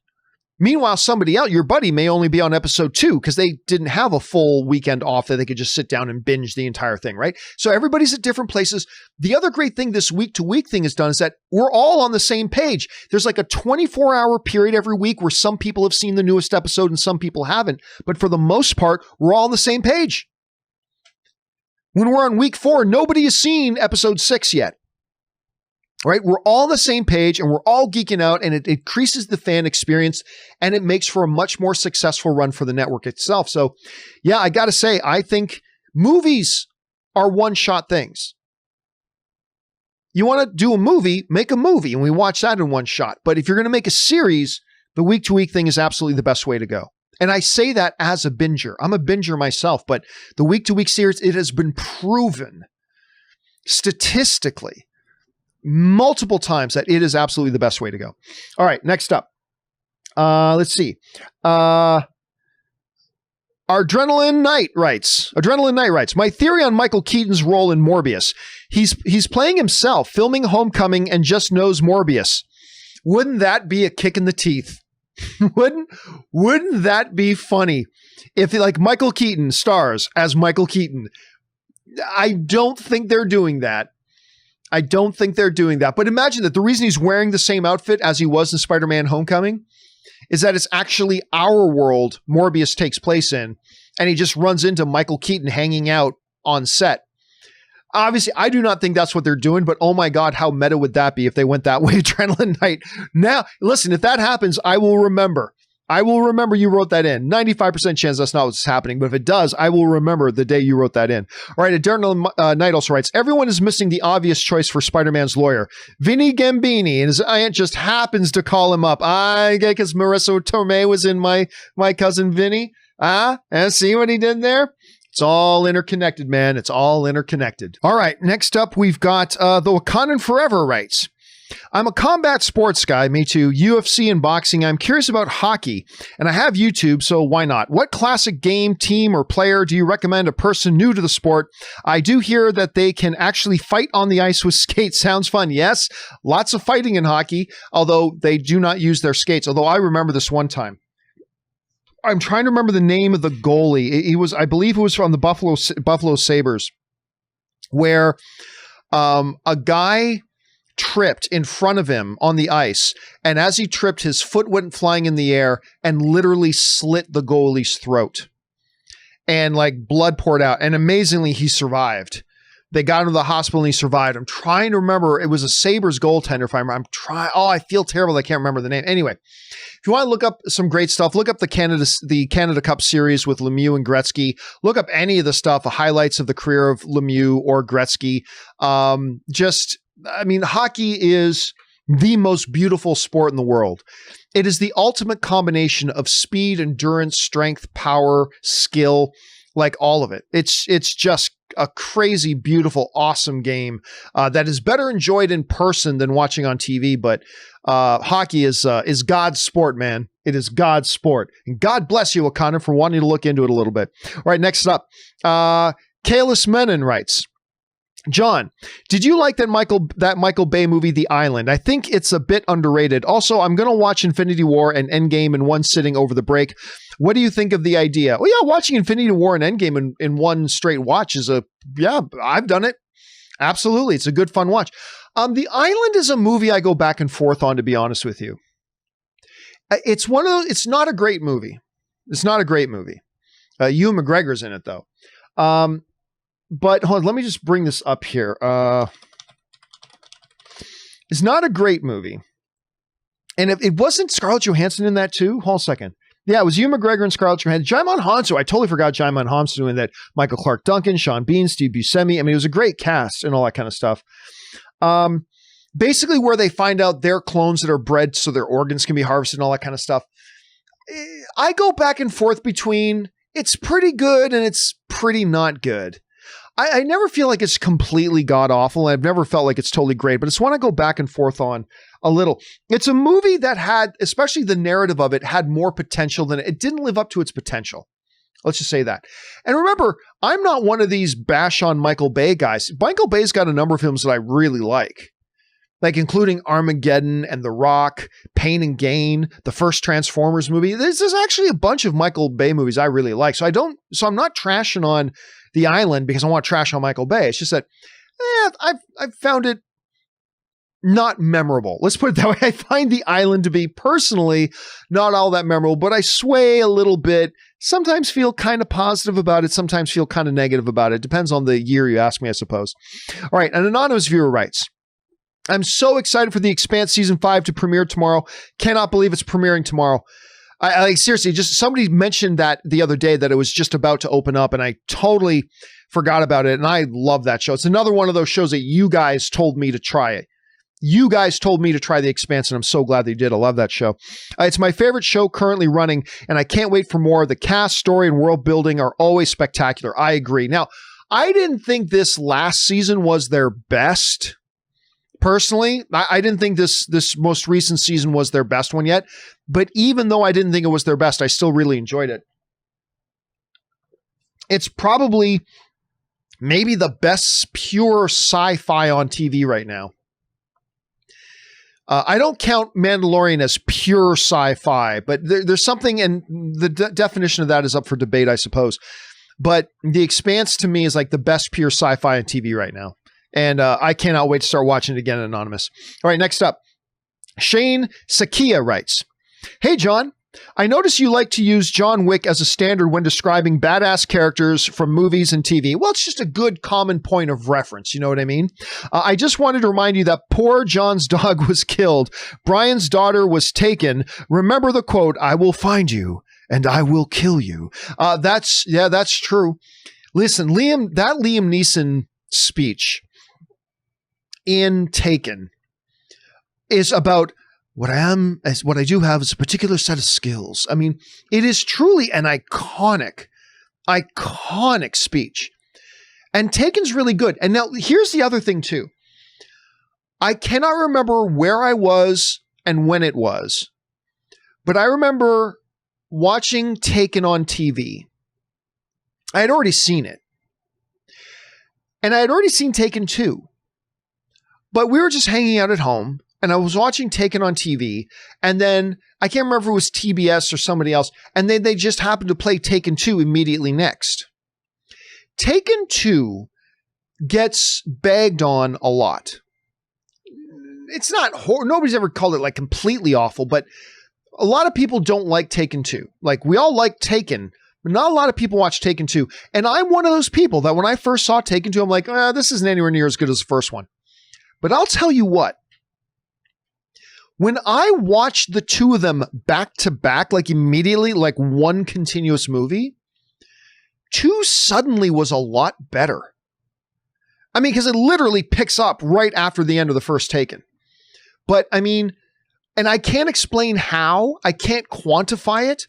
Meanwhile, somebody else, your buddy may only be on episode 2 because they didn't have a full weekend off that they could just sit down and binge the entire thing, right? So everybody's at different places. The other great thing this week-to-week thing has done is that we're all on the same page. There's like a 24-hour period every week where some people have seen the newest episode and some people haven't. But for the most part, we're all on the same page. When we're on week 4, nobody has seen episode 6 yet. right? We're all on the same page and we're all geeking out, and it increases the fan experience, and it makes for a much more successful run for the network itself. So yeah, I got to say, I think movies are one-shot things. You want to do a movie, make a movie, and we watch that in one shot. But if you're going to make a series, the week-to-week thing is absolutely the best way to go. And I say that as a binger. I'm a binger myself, but the week-to-week series, it has been proven statistically multiple times that it is absolutely the best way to go. All right, next up. Let's see. Adrenaline Knight writes, my theory on Michael Keaton's role in Morbius. He's playing himself, filming Homecoming, and just knows Morbius. Wouldn't that be a kick in the teeth? Wouldn't that be funny if like Michael Keaton stars as Michael Keaton? I don't think they're doing that. But imagine that the reason he's wearing the same outfit as he was in Spider-Man Homecoming is that it's actually our world Morbius takes place in, and he just runs into Michael Keaton hanging out on set. Obviously, I do not think that's what they're doing, but oh my God, how meta would that be if they went that way, Adrenaline Knight? Now, listen, if that happens, I will remember. You wrote that in. 95% chance that's not what's happening, but if it does, I will remember the day you wrote that in. All right, Adrenaline Knight also writes, everyone is missing the obvious choice for Spider-Man's lawyer, Vinny Gambini, and his aunt just happens to call him up. Because Marissa Tomei was in my cousin Vinny. And see what he did there? It's all interconnected, man. It's all interconnected. All right, next up, we've got the Wakandan Forever writes, I'm a combat sports guy, me too, UFC and boxing. I'm curious about hockey, and I have YouTube, so why not? What classic game, team, or player do you recommend a person new to the sport? I do hear that they can actually fight on the ice with skates. Sounds fun. Yes, lots of fighting in hockey, although they do not use their skates. Although I remember this one time. I'm trying to remember the name of the goalie. He was, I believe it was from the Buffalo Sabres, where a guy tripped in front of him on the ice, and as he tripped, his foot went flying in the air and literally slit the goalie's throat, and like blood poured out, and amazingly he survived. They got him to the hospital and he survived. I'm trying to remember. It was a Sabres goaltender. If I'm trying. Oh, I feel terrible. I can't remember the name. Anyway, if you want to look up some great stuff, look up the Canada Cup series with Lemieux and Gretzky. Look up any of the stuff, the highlights of the career of Lemieux or Gretzky. Hockey is the most beautiful sport in the world. It is the ultimate combination of speed, endurance, strength, power, skill, like all of it. It's just a crazy, beautiful, awesome game that is better enjoyed in person than watching on TV. But hockey is God's sport, man. It is God's sport. And God bless you, Wakanda, for wanting to look into it a little bit. All right, next up, Kalis Menon writes, John, did you like that Michael Bay movie, The Island? I think it's a bit underrated. Also, I'm going to watch Infinity War and Endgame in one sitting over the break. What do you think of the idea? Well, yeah, watching Infinity War and Endgame in one straight watch is I've done it. Absolutely. It's a good, fun watch. The Island is a movie I go back and forth on, to be honest with you. It's one of those, it's not a great movie. Ewan McGregor's in it, though. But hold on, let me just bring this up here. It's not a great movie. And if it wasn't Scarlett Johansson in that too, hold on a second. Yeah, it was Ewan McGregor and Scarlett Johansson. Jaimin Hanso, I totally forgot Jaimin Hanso doing that. Michael Clark Duncan, Sean Bean, Steve Buscemi. I mean, it was a great cast and all that kind of stuff. Basically where they find out they're clones that are bred so their organs can be harvested and all that kind of stuff. I go back and forth between it's pretty good and it's pretty not good. I never feel like it's completely god-awful. I've never felt like it's totally great, but it's one I go back and forth on a little. It's a movie that had, especially the narrative of it, had more potential than it didn't live up to its potential. Let's just say that. And remember, I'm not one of these bash on Michael Bay guys. Michael Bay's got a number of films that I really like including Armageddon and The Rock, Pain and Gain, the first Transformers movie. There's actually a bunch of Michael Bay movies I really like. So I'm not trashing on The Island because I want to trash on Michael Bay. It's just that I've found it not memorable. Let's put it that way. I find The Island to be personally not all that memorable, but I sway a little bit. Sometimes feel kind of positive about it. Sometimes feel kind of negative about it. Depends on the year you ask me, I suppose. All right. An anonymous viewer writes, I'm so excited for The Expanse Season 5 to premiere tomorrow. Cannot believe it's premiering tomorrow. I seriously, just somebody mentioned that the other day that it was just about to open up, and I totally forgot about it, and I love that show. It's another one of those shows that you guys told me to try it. You guys told me to try The Expanse, and I'm so glad that you did. I love that show. It's my favorite show currently running, and I can't wait for more. The cast, story, and world building are always spectacular. I agree. Now, I didn't think this last season was their best. Personally, I didn't think this most recent season was their best one yet. But even though I didn't think it was their best, I still really enjoyed it. It's probably maybe the best pure sci-fi on TV right now. I don't count Mandalorian as pure sci-fi, but there's something, and the definition of that is up for debate, I suppose. But The Expanse to me is like the best pure sci-fi on TV right now. And I cannot wait to start watching it again, Anonymous. All right, next up. Shane Sakia writes, "Hey, John. I notice you like to use John Wick as a standard when describing badass characters from movies and TV. Well, it's just a good common point of reference. You know what I mean? I just wanted to remind you that poor John's dog was killed. Brian's daughter was taken. Remember the quote, 'I will find you and I will kill you.'" That's true. Listen, Liam Neeson speech in Taken is about what I am, as what I do have is a particular set of skills. I mean, it is truly an iconic speech. And Taken's really good. And now here's the other thing too. I cannot remember where I was and when it was, but I remember watching Taken on TV. I had already seen it. And I had already seen Taken 2. But we were just hanging out at home, and I was watching Taken on TV, and then I can't remember if it was TBS or somebody else, and then they just happened to play Taken 2 immediately next. Taken 2 gets bagged on a lot. It's not nobody's ever called it like completely awful, but a lot of people don't like Taken 2. Like, we all like Taken, but not a lot of people watch Taken 2. And I'm one of those people that when I first saw Taken 2, I'm like, this isn't anywhere near as good as the first one. But I'll tell you what, when I watched the two of them back to back, like immediately, like one continuous movie, 2 suddenly was a lot better. I mean, because it literally picks up right after the end of the first Taken. But I mean, and I can't explain how, I can't quantify it,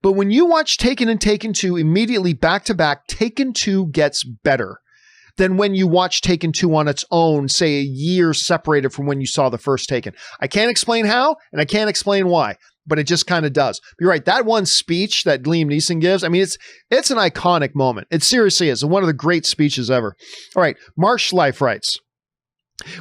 but when you watch Taken and Taken 2 immediately back to back, Taken 2 gets better than when you watch Taken 2 on its own, say a year separated from when you saw the first Taken. I can't explain how, and I can't explain why, but it just kind of does. You're right, that one speech that Liam Neeson gives, I mean, it's an iconic moment. It seriously is. One of the great speeches ever. All right, Marsh Life writes,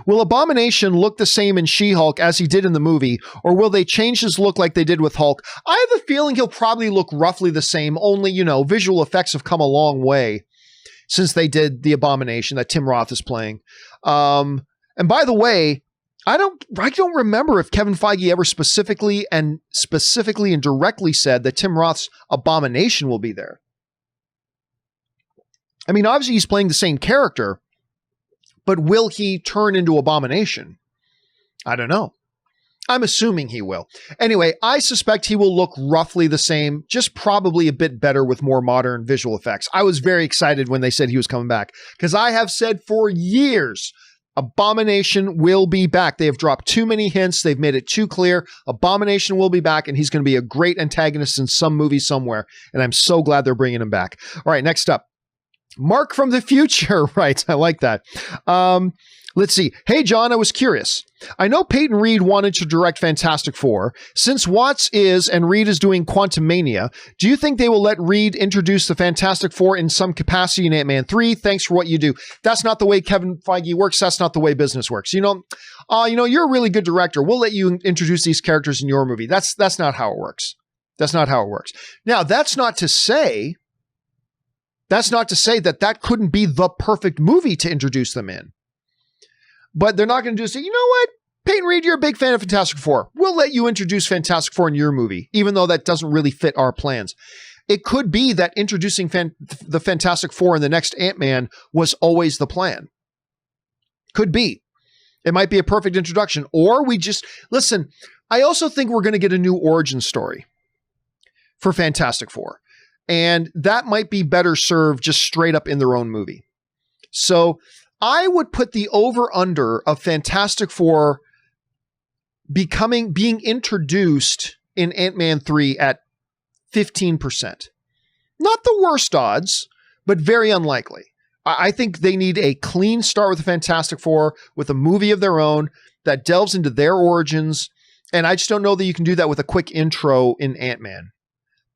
"Will Abomination look the same in She-Hulk as he did in the movie, or will they change his look like they did with Hulk? I have a feeling he'll probably look roughly the same, only, visual effects have come a long way since they did the Abomination that Tim Roth is playing. And by the way, I don't remember if Kevin Feige ever specifically and directly said that Tim Roth's Abomination will be there. I mean, obviously he's playing the same character, but will he turn into Abomination? I don't know. I'm assuming he will. Anyway, I suspect he will look roughly the same, just probably a bit better with more modern visual effects. I was very excited when they said he was coming back, because I have said for years, Abomination will be back. They have dropped too many hints. They've made it too clear. Abomination will be back, and he's going to be a great antagonist in some movie somewhere, and I'm so glad they're bringing him back. All right, next up. Mark from the future writes, I like that. Let's see. Hey, John, I was curious. I know Peyton Reed wanted to direct Fantastic Four. Since Watts is and Reed is doing Quantumania, do you think they will let Reed introduce the Fantastic Four in some capacity in Ant-Man 3? Thanks for what you do. That's not the way Kevin Feige works. That's not the way business works. You're a really good director. We'll let you introduce these characters in your movie. That's not how it works. That's not how it works. Now, that's not to say that couldn't be the perfect movie to introduce them in. But they're not going to say, you know what, Peyton Reed, you're a big fan of Fantastic Four. We'll let you introduce Fantastic Four in your movie, even though that doesn't really fit our plans. It could be that introducing the Fantastic Four in the next Ant-Man was always the plan. Could be. It might be a perfect introduction. Or we just, listen, I also think we're going to get a new origin story for Fantastic Four. And that might be better served just straight up in their own movie. So I would put the over-under of Fantastic Four being introduced in Ant-Man 3 at 15%. Not the worst odds, but very unlikely. I think they need a clean start with the Fantastic Four, with a movie of their own that delves into their origins. And I just don't know that you can do that with a quick intro in Ant-Man.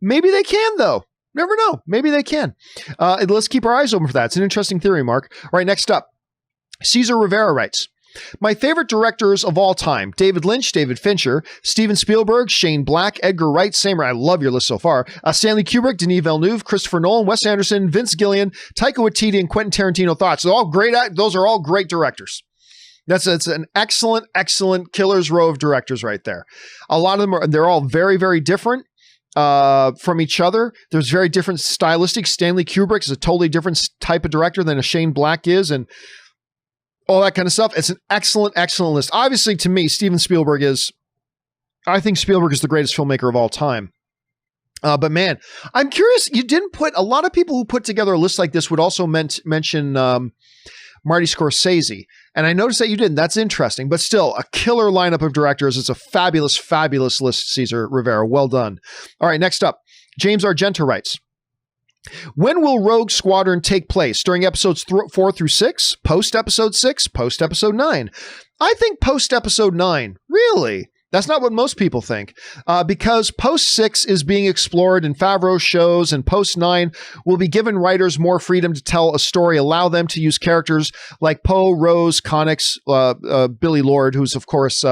Maybe they can, though. Never know. Maybe they can. Let's keep our eyes open for that. It's an interesting theory, Mark. All right, next up. Cesar Rivera writes, my favorite directors of all time, David Lynch, David Fincher, Steven Spielberg, Shane Black, Edgar Wright, Samer, I love your list so far, Stanley Kubrick, Denis Villeneuve, Christopher Nolan, Wes Anderson, Vince Gillian, Taika Waititi, and Quentin Tarantino thoughts. Those are all great directors. It's an excellent killer's row of directors right there. A lot of them they're all very, very different from each other. There's very different stylistic. Stanley Kubrick is a totally different type of director than a Shane Black is, and all that kind of stuff. It's an excellent list. Obviously, to me, I think Spielberg is the greatest filmmaker of all time. But man, I'm curious, you didn't put, a lot of people who put together a list like this would also mention Marty Scorsese. And I noticed that you didn't. That's interesting, but still a killer lineup of directors. It's a fabulous list, Cesar Rivera. Well done. All right, next up, James Argenta writes, when will Rogue Squadron take place? During episodes 4 through 6? Post episode 6? Post episode 9? I think post episode 9. Really? That's not what most people think. Because post 6 is being explored in Favreau's shows, and post 9 will be given writers more freedom to tell a story, allow them to use characters like Poe, Rose, Connix, Billy Lord, who's of course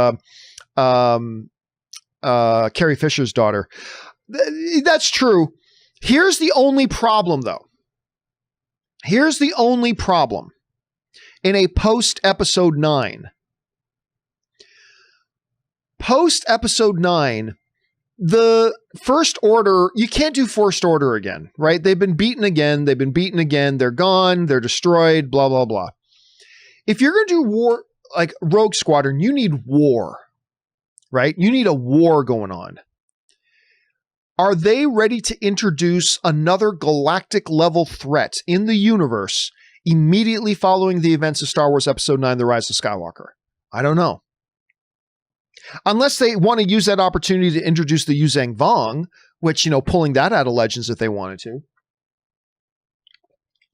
Carrie Fisher's daughter. That's true. Here's the only problem, though. Here's the only problem in a post-episode 9. Post-episode 9, the First Order, you can't do First Order again, right? They've been beaten again. They're gone. They're destroyed, blah, blah, blah. If you're going to do war, like Rogue Squadron, you need war, right? You need a war going on. Are they ready to introduce another galactic level threat in the universe immediately following the events of Star Wars Episode 9, The Rise of Skywalker? I don't know. Unless they want to use that opportunity to introduce the Yuzhang Vong, which, pulling that out of Legends if they wanted to.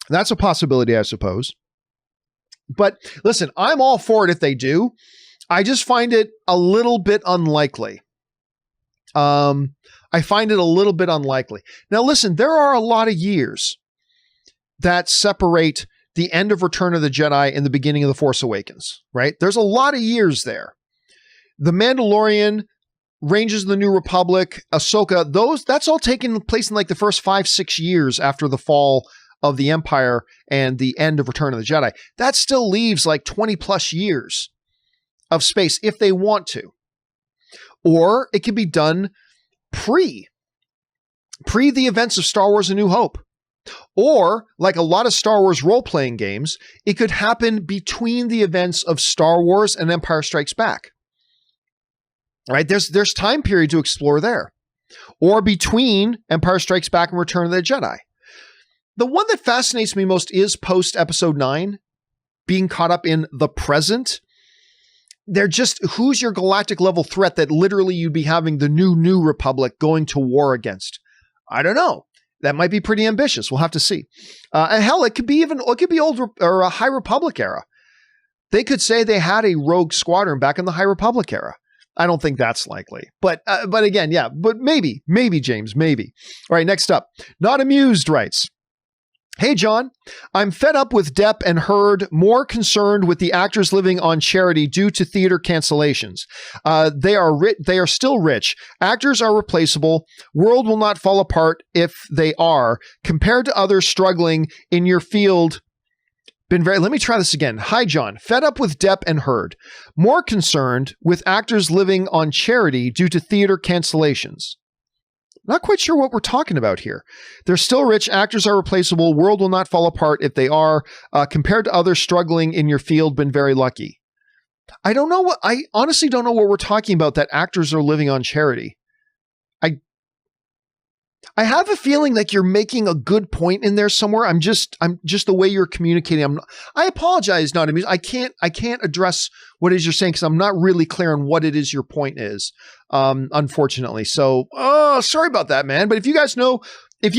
That's a possibility, I suppose. But listen, I'm all for it if they do. I just find it a little bit unlikely. I find it a little bit unlikely. Now, listen, there are a lot of years that separate the end of Return of the Jedi and the beginning of The Force Awakens, right? There's a lot of years there. The Mandalorian, Rangers of the New Republic, Ahsoka, that's all taking place in like the first 5-6 years after the fall of the Empire and the end of Return of the Jedi. That still leaves like 20 plus years of space if they want to. Or it can be done pre the events of Star Wars A New Hope. Or, like a lot of Star Wars role-playing games, it could happen between the events of Star Wars and Empire Strikes Back. Right? There's time period to explore there. Or between Empire Strikes Back and Return of the Jedi. The one that fascinates me most is post-Episode 9, being caught up in the present. They're just, who's your galactic level threat that literally you'd be having the new Republic going to war against? I don't know. That might be pretty ambitious. We'll have to see. And hell, it could be old or a High Republic era. They could say they had a Rogue Squadron back in the High Republic era. I don't think that's likely. But again, yeah, but maybe, James, maybe. All right, next up. Not Amused writes, hey, John, I'm fed up with Depp and Heard, more concerned with the actors living on charity due to theater cancellations. They are still rich. Actors are replaceable. World will not fall apart if they are. Compared to others struggling in your field, let me try this again. Hi, John. Fed up with Depp and Heard. More concerned with actors living on charity due to theater cancellations. Not quite sure what we're talking about here. They're still rich. Actors are replaceable. World will not fall apart if they are. Compared to others struggling in your field, been very lucky. I honestly don't know what we're talking about, that actors are living on charity. I have a feeling like you're making a good point in there somewhere. I'm just the way you're communicating. I apologize, not amused. I can't address what it is you're saying because I'm not really clear on what it is your point is, unfortunately. So, sorry about that, man. But if you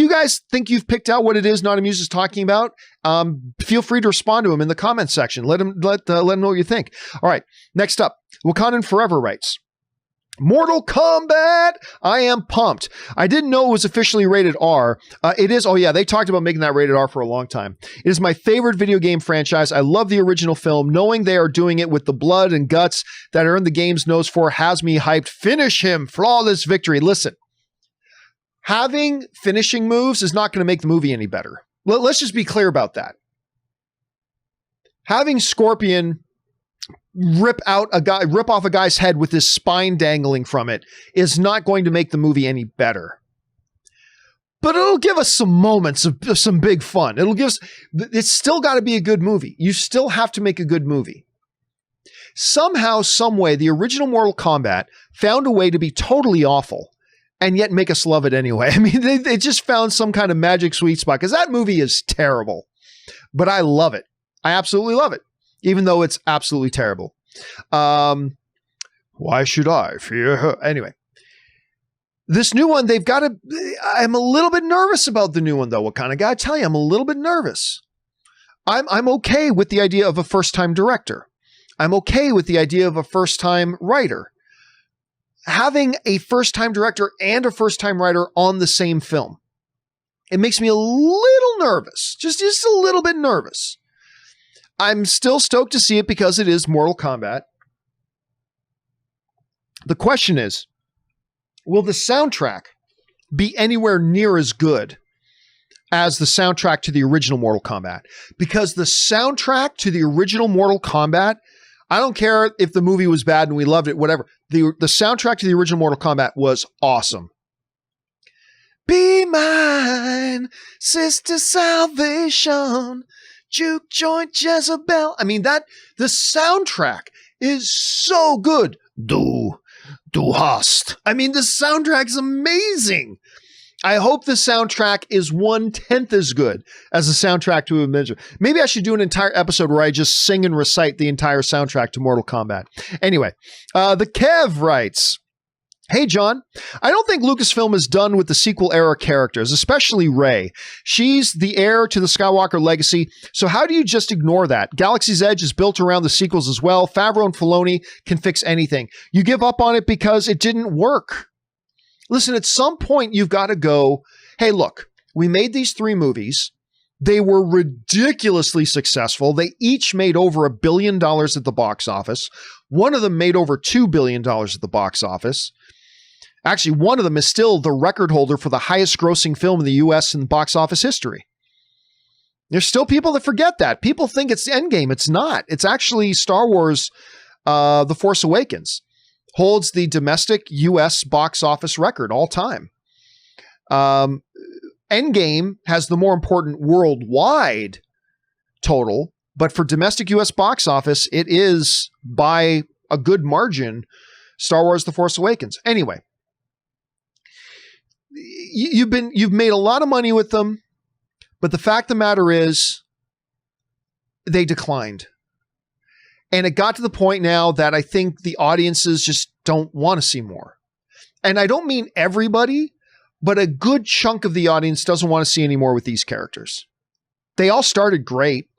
guys think you've picked out what it is Not Amused is talking about, feel free to respond to him in the comments section. Let him know what you think. All right, next up, Wakandan Forever writes, Mortal Kombat! I am pumped. I didn't know it was officially rated R. It is. Oh yeah, they talked about making that rated R for a long time. It is my favorite video game franchise. I love the original film. Knowing they are doing it with the blood and guts that are in the game's nose for has me hyped. Finish him. Flawless victory. Listen, having finishing moves is not going to make the movie any better. Let's just be clear about that. Having Scorpion rip off a guy's head with his spine dangling from it is not going to make the movie any better. But it'll give us some moments of some big fun. It's still got to be a good movie. You still have to make a good movie. Somehow, some way, the original Mortal Kombat found a way to be totally awful and yet make us love it anyway. I mean, they just found some kind of magic sweet spot because that movie is terrible, but I love it. I absolutely love it, even though it's absolutely terrible. Why should I fear her? Anyway, this new one, I'm a little bit nervous about the new one, though. What kind of guy? I tell you, I'm a little bit nervous. I'm okay with the idea of a first-time director. I'm okay with the idea of a first-time writer. Having a first-time director and a first-time writer on the same film, it makes me a little nervous. Just a little bit nervous. I'm still stoked to see it because it is Mortal Kombat. The question is, will the soundtrack be anywhere near as good as the soundtrack to the original Mortal Kombat? Because the soundtrack to the original Mortal Kombat, I don't care if the movie was bad and we loved it, whatever. The soundtrack to the original Mortal Kombat was awesome. Be mine, sister salvation. Juke joint Jezebel. I mean, the soundtrack is so good. Du hast. I mean, the soundtrack is amazing. I hope the soundtrack is 1/10 as good as the soundtrack to Avenger. Maybe I should do an entire episode where I just sing and recite the entire soundtrack to Mortal Kombat. Anyway, the Kev writes, Hey, John, I don't think Lucasfilm is done with the sequel era characters, especially Rey. She's the heir to the Skywalker legacy, so how do you just ignore that? Galaxy's Edge is built around the sequels as well. Favreau and Filoni can fix anything. You give up on it because it didn't work. Listen, at some point you've got to go, hey, look, we made these 3 movies. They were ridiculously successful. They each made over $1 billion at the box office. One of them made over $2 billion at the box office. Actually, one of them is still the record holder for the highest grossing film in the U.S. in box office history. There's still people that forget that. People think it's Endgame. It's not. It's actually Star Wars, The Force Awakens. Holds the domestic U.S. box office record all time. Endgame has the more important worldwide total, but for domestic U.S. box office, it is by a good margin Star Wars The Force Awakens. Anyway, you've made a lot of money with them, but the fact of the matter is they declined. And it got to the point now that I think the audiences just don't want to see more. And I don't mean everybody, but a good chunk of the audience doesn't want to see any more with these characters. They all started great.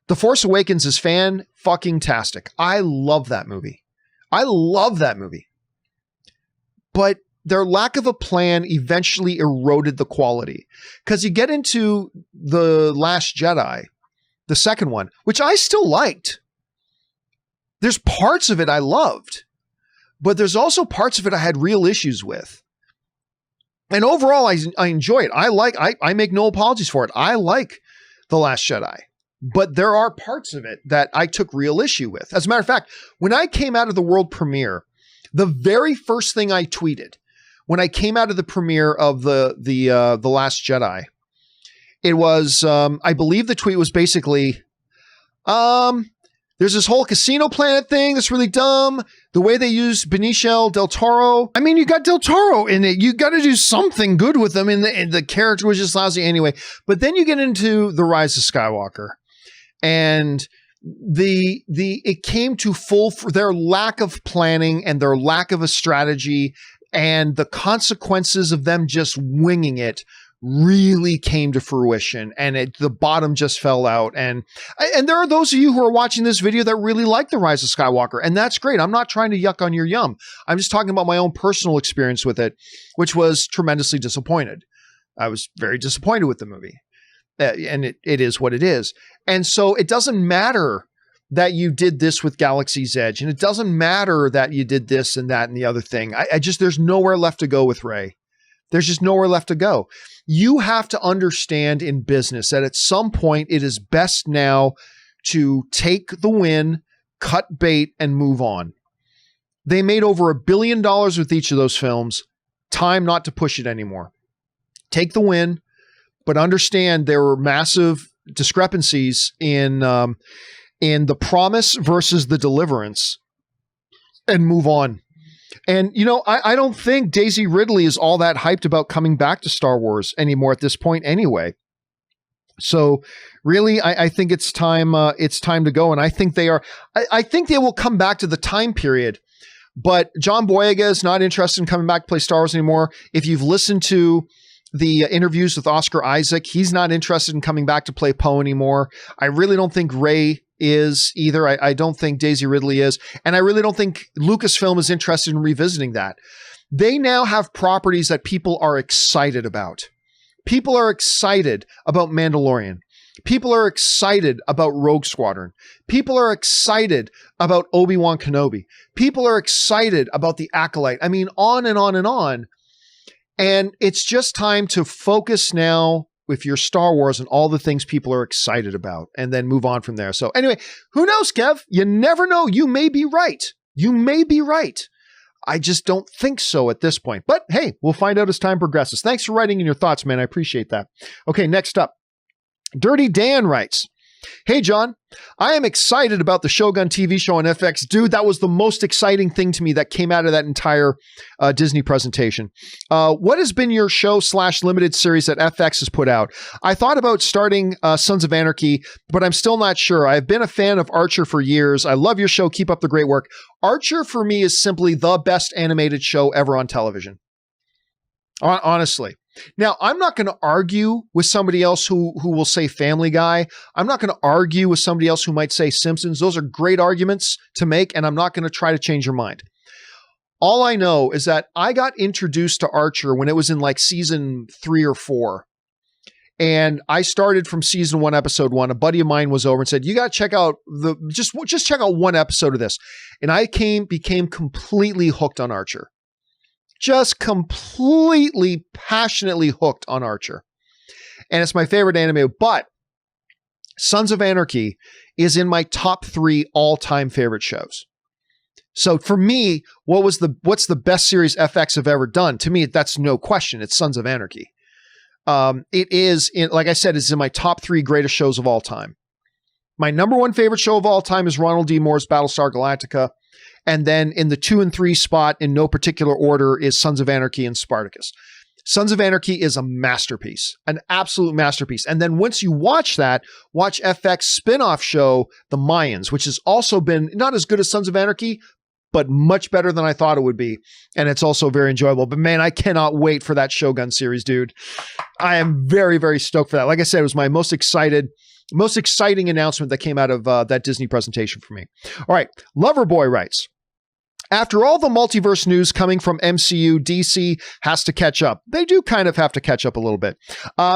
The Force Awakens is fan-fucking-tastic. I love that movie. But their lack of a plan eventually eroded the quality. Because you get into The Last Jedi, the second one, which I still liked. There's parts of it I loved, but there's also parts of it I had real issues with. And overall, I enjoy it. I make no apologies for it. I like The Last Jedi, but there are parts of it that I took real issue with. As a matter of fact, when I came out of the world premiere, the very first thing I tweeted when I came out of the premiere of the Last Jedi, it was, I believe the tweet was basically, There's this whole Casino Planet thing that's really dumb. The way they use Benicio del Toro. I mean, you got del Toro in it. You got to do something good with them. And the character was just lousy anyway. But then you get into The Rise of Skywalker. And it came to full for their lack of planning and their lack of a strategy, and the consequences of them just winging it really came to fruition, and the bottom just fell out. And there are those of you who are watching this video that really like The Rise of Skywalker, and that's great. I'm not trying to yuck on your yum. I'm just talking about my own personal experience with it, which was tremendously disappointed. I was very disappointed with the movie, and it is what it is. And so it doesn't matter that you did this with Galaxy's Edge, and it doesn't matter that you did this and that and the other thing. There's nowhere left to go with Rey. There's just nowhere left to go. You have to understand in business that at some point it is best now to take the win, cut bait, and move on. They made over $1 billion with each of those films. Time not to push it anymore. Take the win, but understand there were massive discrepancies in the promise versus the deliverance, and move on. And, I don't think Daisy Ridley is all that hyped about coming back to Star Wars anymore at this point anyway. So really, I think it's time to go. And I think they are, I think they will come back to the time period, but John Boyega is not interested in coming back to play Star Wars anymore. If you've listened to the interviews with Oscar Isaac, he's not interested in coming back to play Poe anymore. I really don't think Rey is either. I don't think Daisy Ridley is. And I really don't think Lucasfilm is interested in revisiting that. They now have properties that people are excited about. People are excited about Mandalorian. People are excited about Rogue Squadron. People are excited about Obi-Wan Kenobi. People are excited about The Acolyte. I mean, on and on and on. And it's just time to focus now with your Star Wars and all the things people are excited about, and then move on from there. So anyway, who knows, Kev? You never know. You may be right. You may be right. I just don't think so at this point. But hey, we'll find out as time progresses. Thanks for writing in your thoughts, man. I appreciate that. Okay, next up. Dirty Dan writes, "Hey, John, I am excited about the Shogun TV show on FX. Dude, that was the most exciting thing to me that came out of that entire Disney presentation. What has been your show / limited series that FX has put out? I thought about starting Sons of Anarchy, but I'm still not sure. I've been a fan of Archer for years. I love your show. Keep up the great work. Archer for me is simply the best animated show ever on television. Honestly. Now, I'm not going to argue with somebody else who will say Family Guy. I'm not going to argue with somebody else who might say Simpsons. Those are great arguments to make, and I'm not going to try to change your mind. All I know is that I got introduced to Archer when it was in like season 3 or 4. And I started from season 1, episode 1. A buddy of mine was over and said, you got to check out just check out one episode of this. And I became completely hooked on Archer. Just completely passionately hooked on Archer. And it's my favorite anime, but Sons of Anarchy is in my top 3 all-time favorite shows. So for me, what's the best series FX have ever done? To me, that's no question. It's Sons of Anarchy. It is, like I said, it's in my top 3 greatest shows of all time. My number 1 favorite show of all time is Ronald D. Moore's Battlestar Galactica. And then in the 2 and 3 spot, in no particular order, is Sons of Anarchy and Spartacus. Sons of Anarchy is a masterpiece, an absolute masterpiece. And then once you watch that, watch FX spin-off show, The Mayans, which has also been not as good as Sons of Anarchy, but much better than I thought it would be. And it's also very enjoyable. But man, I cannot wait for that Shogun series, dude. I am very, very stoked for that. Like I said, it was my most exciting announcement that came out of that Disney presentation for me. All right, Loverboy writes, after all the multiverse news coming from MCU, DC has to catch up. They do kind of have to catch up a little bit.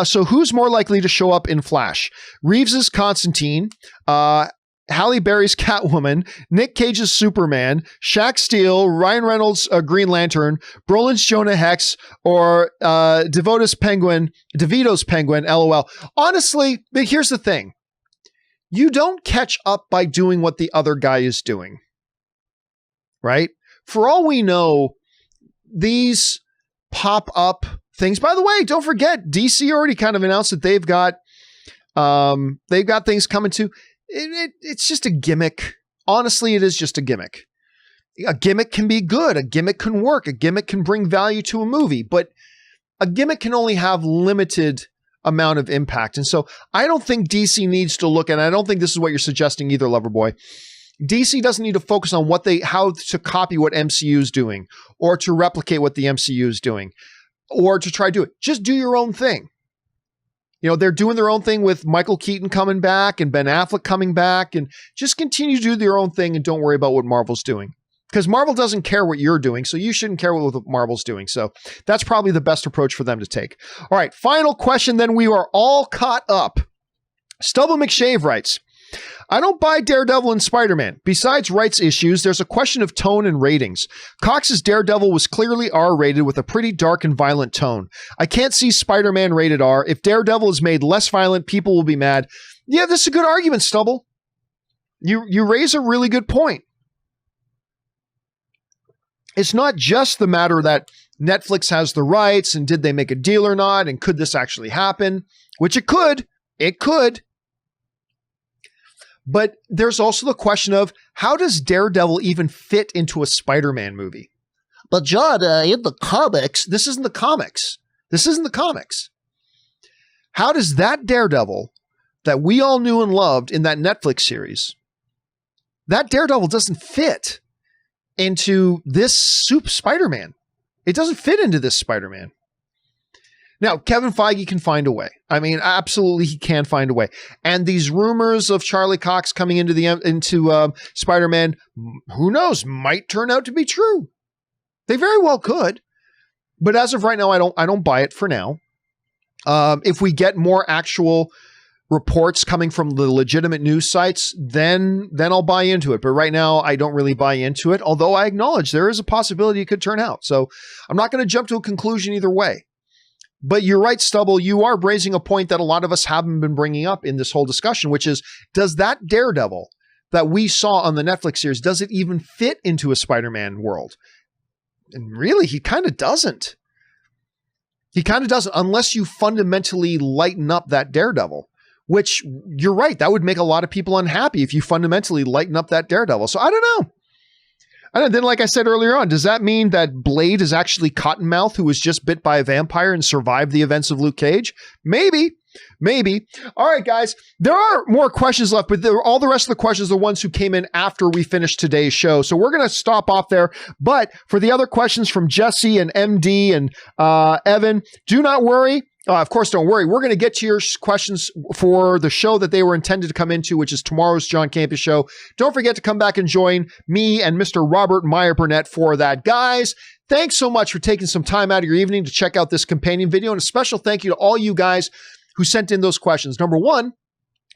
So who's more likely to show up in Flash? Reeves's Constantine, Halle Berry's Catwoman, Nick Cage's Superman, Shaq Steele, Ryan Reynolds' Green Lantern, Brolin's Jonah Hex, or DeVito's Penguin, LOL. Honestly, but here's the thing. You don't catch up by doing what the other guy is doing. Right? For all we know, these pop-up things, by the way, don't forget, DC already kind of announced that they've got things coming too. it's just a gimmick. Honestly, it is just a gimmick. A gimmick can be good. A gimmick can work. A gimmick can bring value to a movie, but a gimmick can only have limited amount of impact. And so I don't think DC needs to look, and I don't think this is what you're suggesting either, Loverboy. DC doesn't need to focus on how to copy what MCU is doing, or to replicate what the MCU is doing, or to try to do it. Just do your own thing. You know, they're doing their own thing with Michael Keaton coming back and Ben Affleck coming back, and just continue to do their own thing and don't worry about what Marvel's doing. Because Marvel doesn't care what you're doing, so you shouldn't care what Marvel's doing. So that's probably the best approach for them to take. All right, final question, then we are all caught up. Stubble McShave writes, I don't buy Daredevil and Spider-Man. Besides rights issues, there's a question of tone and ratings. Cox's Daredevil was clearly R-rated with a pretty dark and violent tone. I can't see Spider-Man rated R. If Daredevil is made less violent, people will be mad. Yeah, this is a good argument, Stubble. You raise a really good point. It's not just the matter that Netflix has the rights and did they make a deal or not, and could this actually happen? Which it could. It could. But there's also the question of, how does Daredevil even fit into a Spider-Man movie? But John, in the comics, this isn't the comics. This isn't the comics. How does that Daredevil that we all knew and loved in that Netflix series, that Daredevil doesn't fit into this Spider-Man? It doesn't fit into this Spider-Man. Now, Kevin Feige can find a way. I mean, absolutely, he can find a way. And these rumors of Charlie Cox coming into Spider-Man, who knows, might turn out to be true. They very well could. But as of right now, I don't buy it for now. If we get more actual reports coming from the legitimate news sites, then I'll buy into it. But right now, I don't really buy into it, although I acknowledge there is a possibility it could turn out. So I'm not going to jump to a conclusion either way. But you're right, Stubble, you are raising a point that a lot of us haven't been bringing up in this whole discussion, which is, does that Daredevil that we saw on the Netflix series, does it even fit into a Spider-Man world? And really, he kind of doesn't. He kind of doesn't, unless you fundamentally lighten up that Daredevil, which you're right, that would make a lot of people unhappy if you fundamentally lighten up that Daredevil. So I don't know. And then, like I said earlier on, does that mean that Blade is actually Cottonmouth, who was just bit by a vampire and survived the events of Luke Cage? Maybe. Maybe. All right, guys, there are more questions left, but all the rest of the questions are the ones who came in after we finished today's show. So we're going to stop off there. But for the other questions from Jesse and MD and Evan, do not worry. Of course, don't worry. We're going to get to your questions for the show that they were intended to come into, which is tomorrow's John Campea Show. Don't forget to come back and join me and Mr. Robert Meyer Burnett for that. Guys, thanks so much for taking some time out of your evening to check out this companion video. And a special thank you to all you guys who sent in those questions. Number one,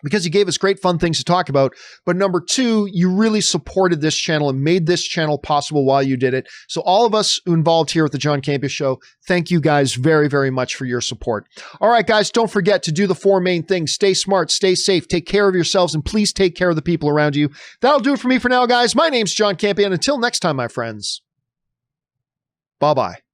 because you gave us great fun things to talk about. But number two, you really supported this channel and made this channel possible while you did it. So all of us involved here at the John Campea Show, thank you guys very, very much for your support. All right, guys, don't forget to do the four main things. Stay smart, stay safe, take care of yourselves, and please take care of the people around you. That'll do it for me for now, guys. My name's John Campea, and until next time, my friends, bye-bye.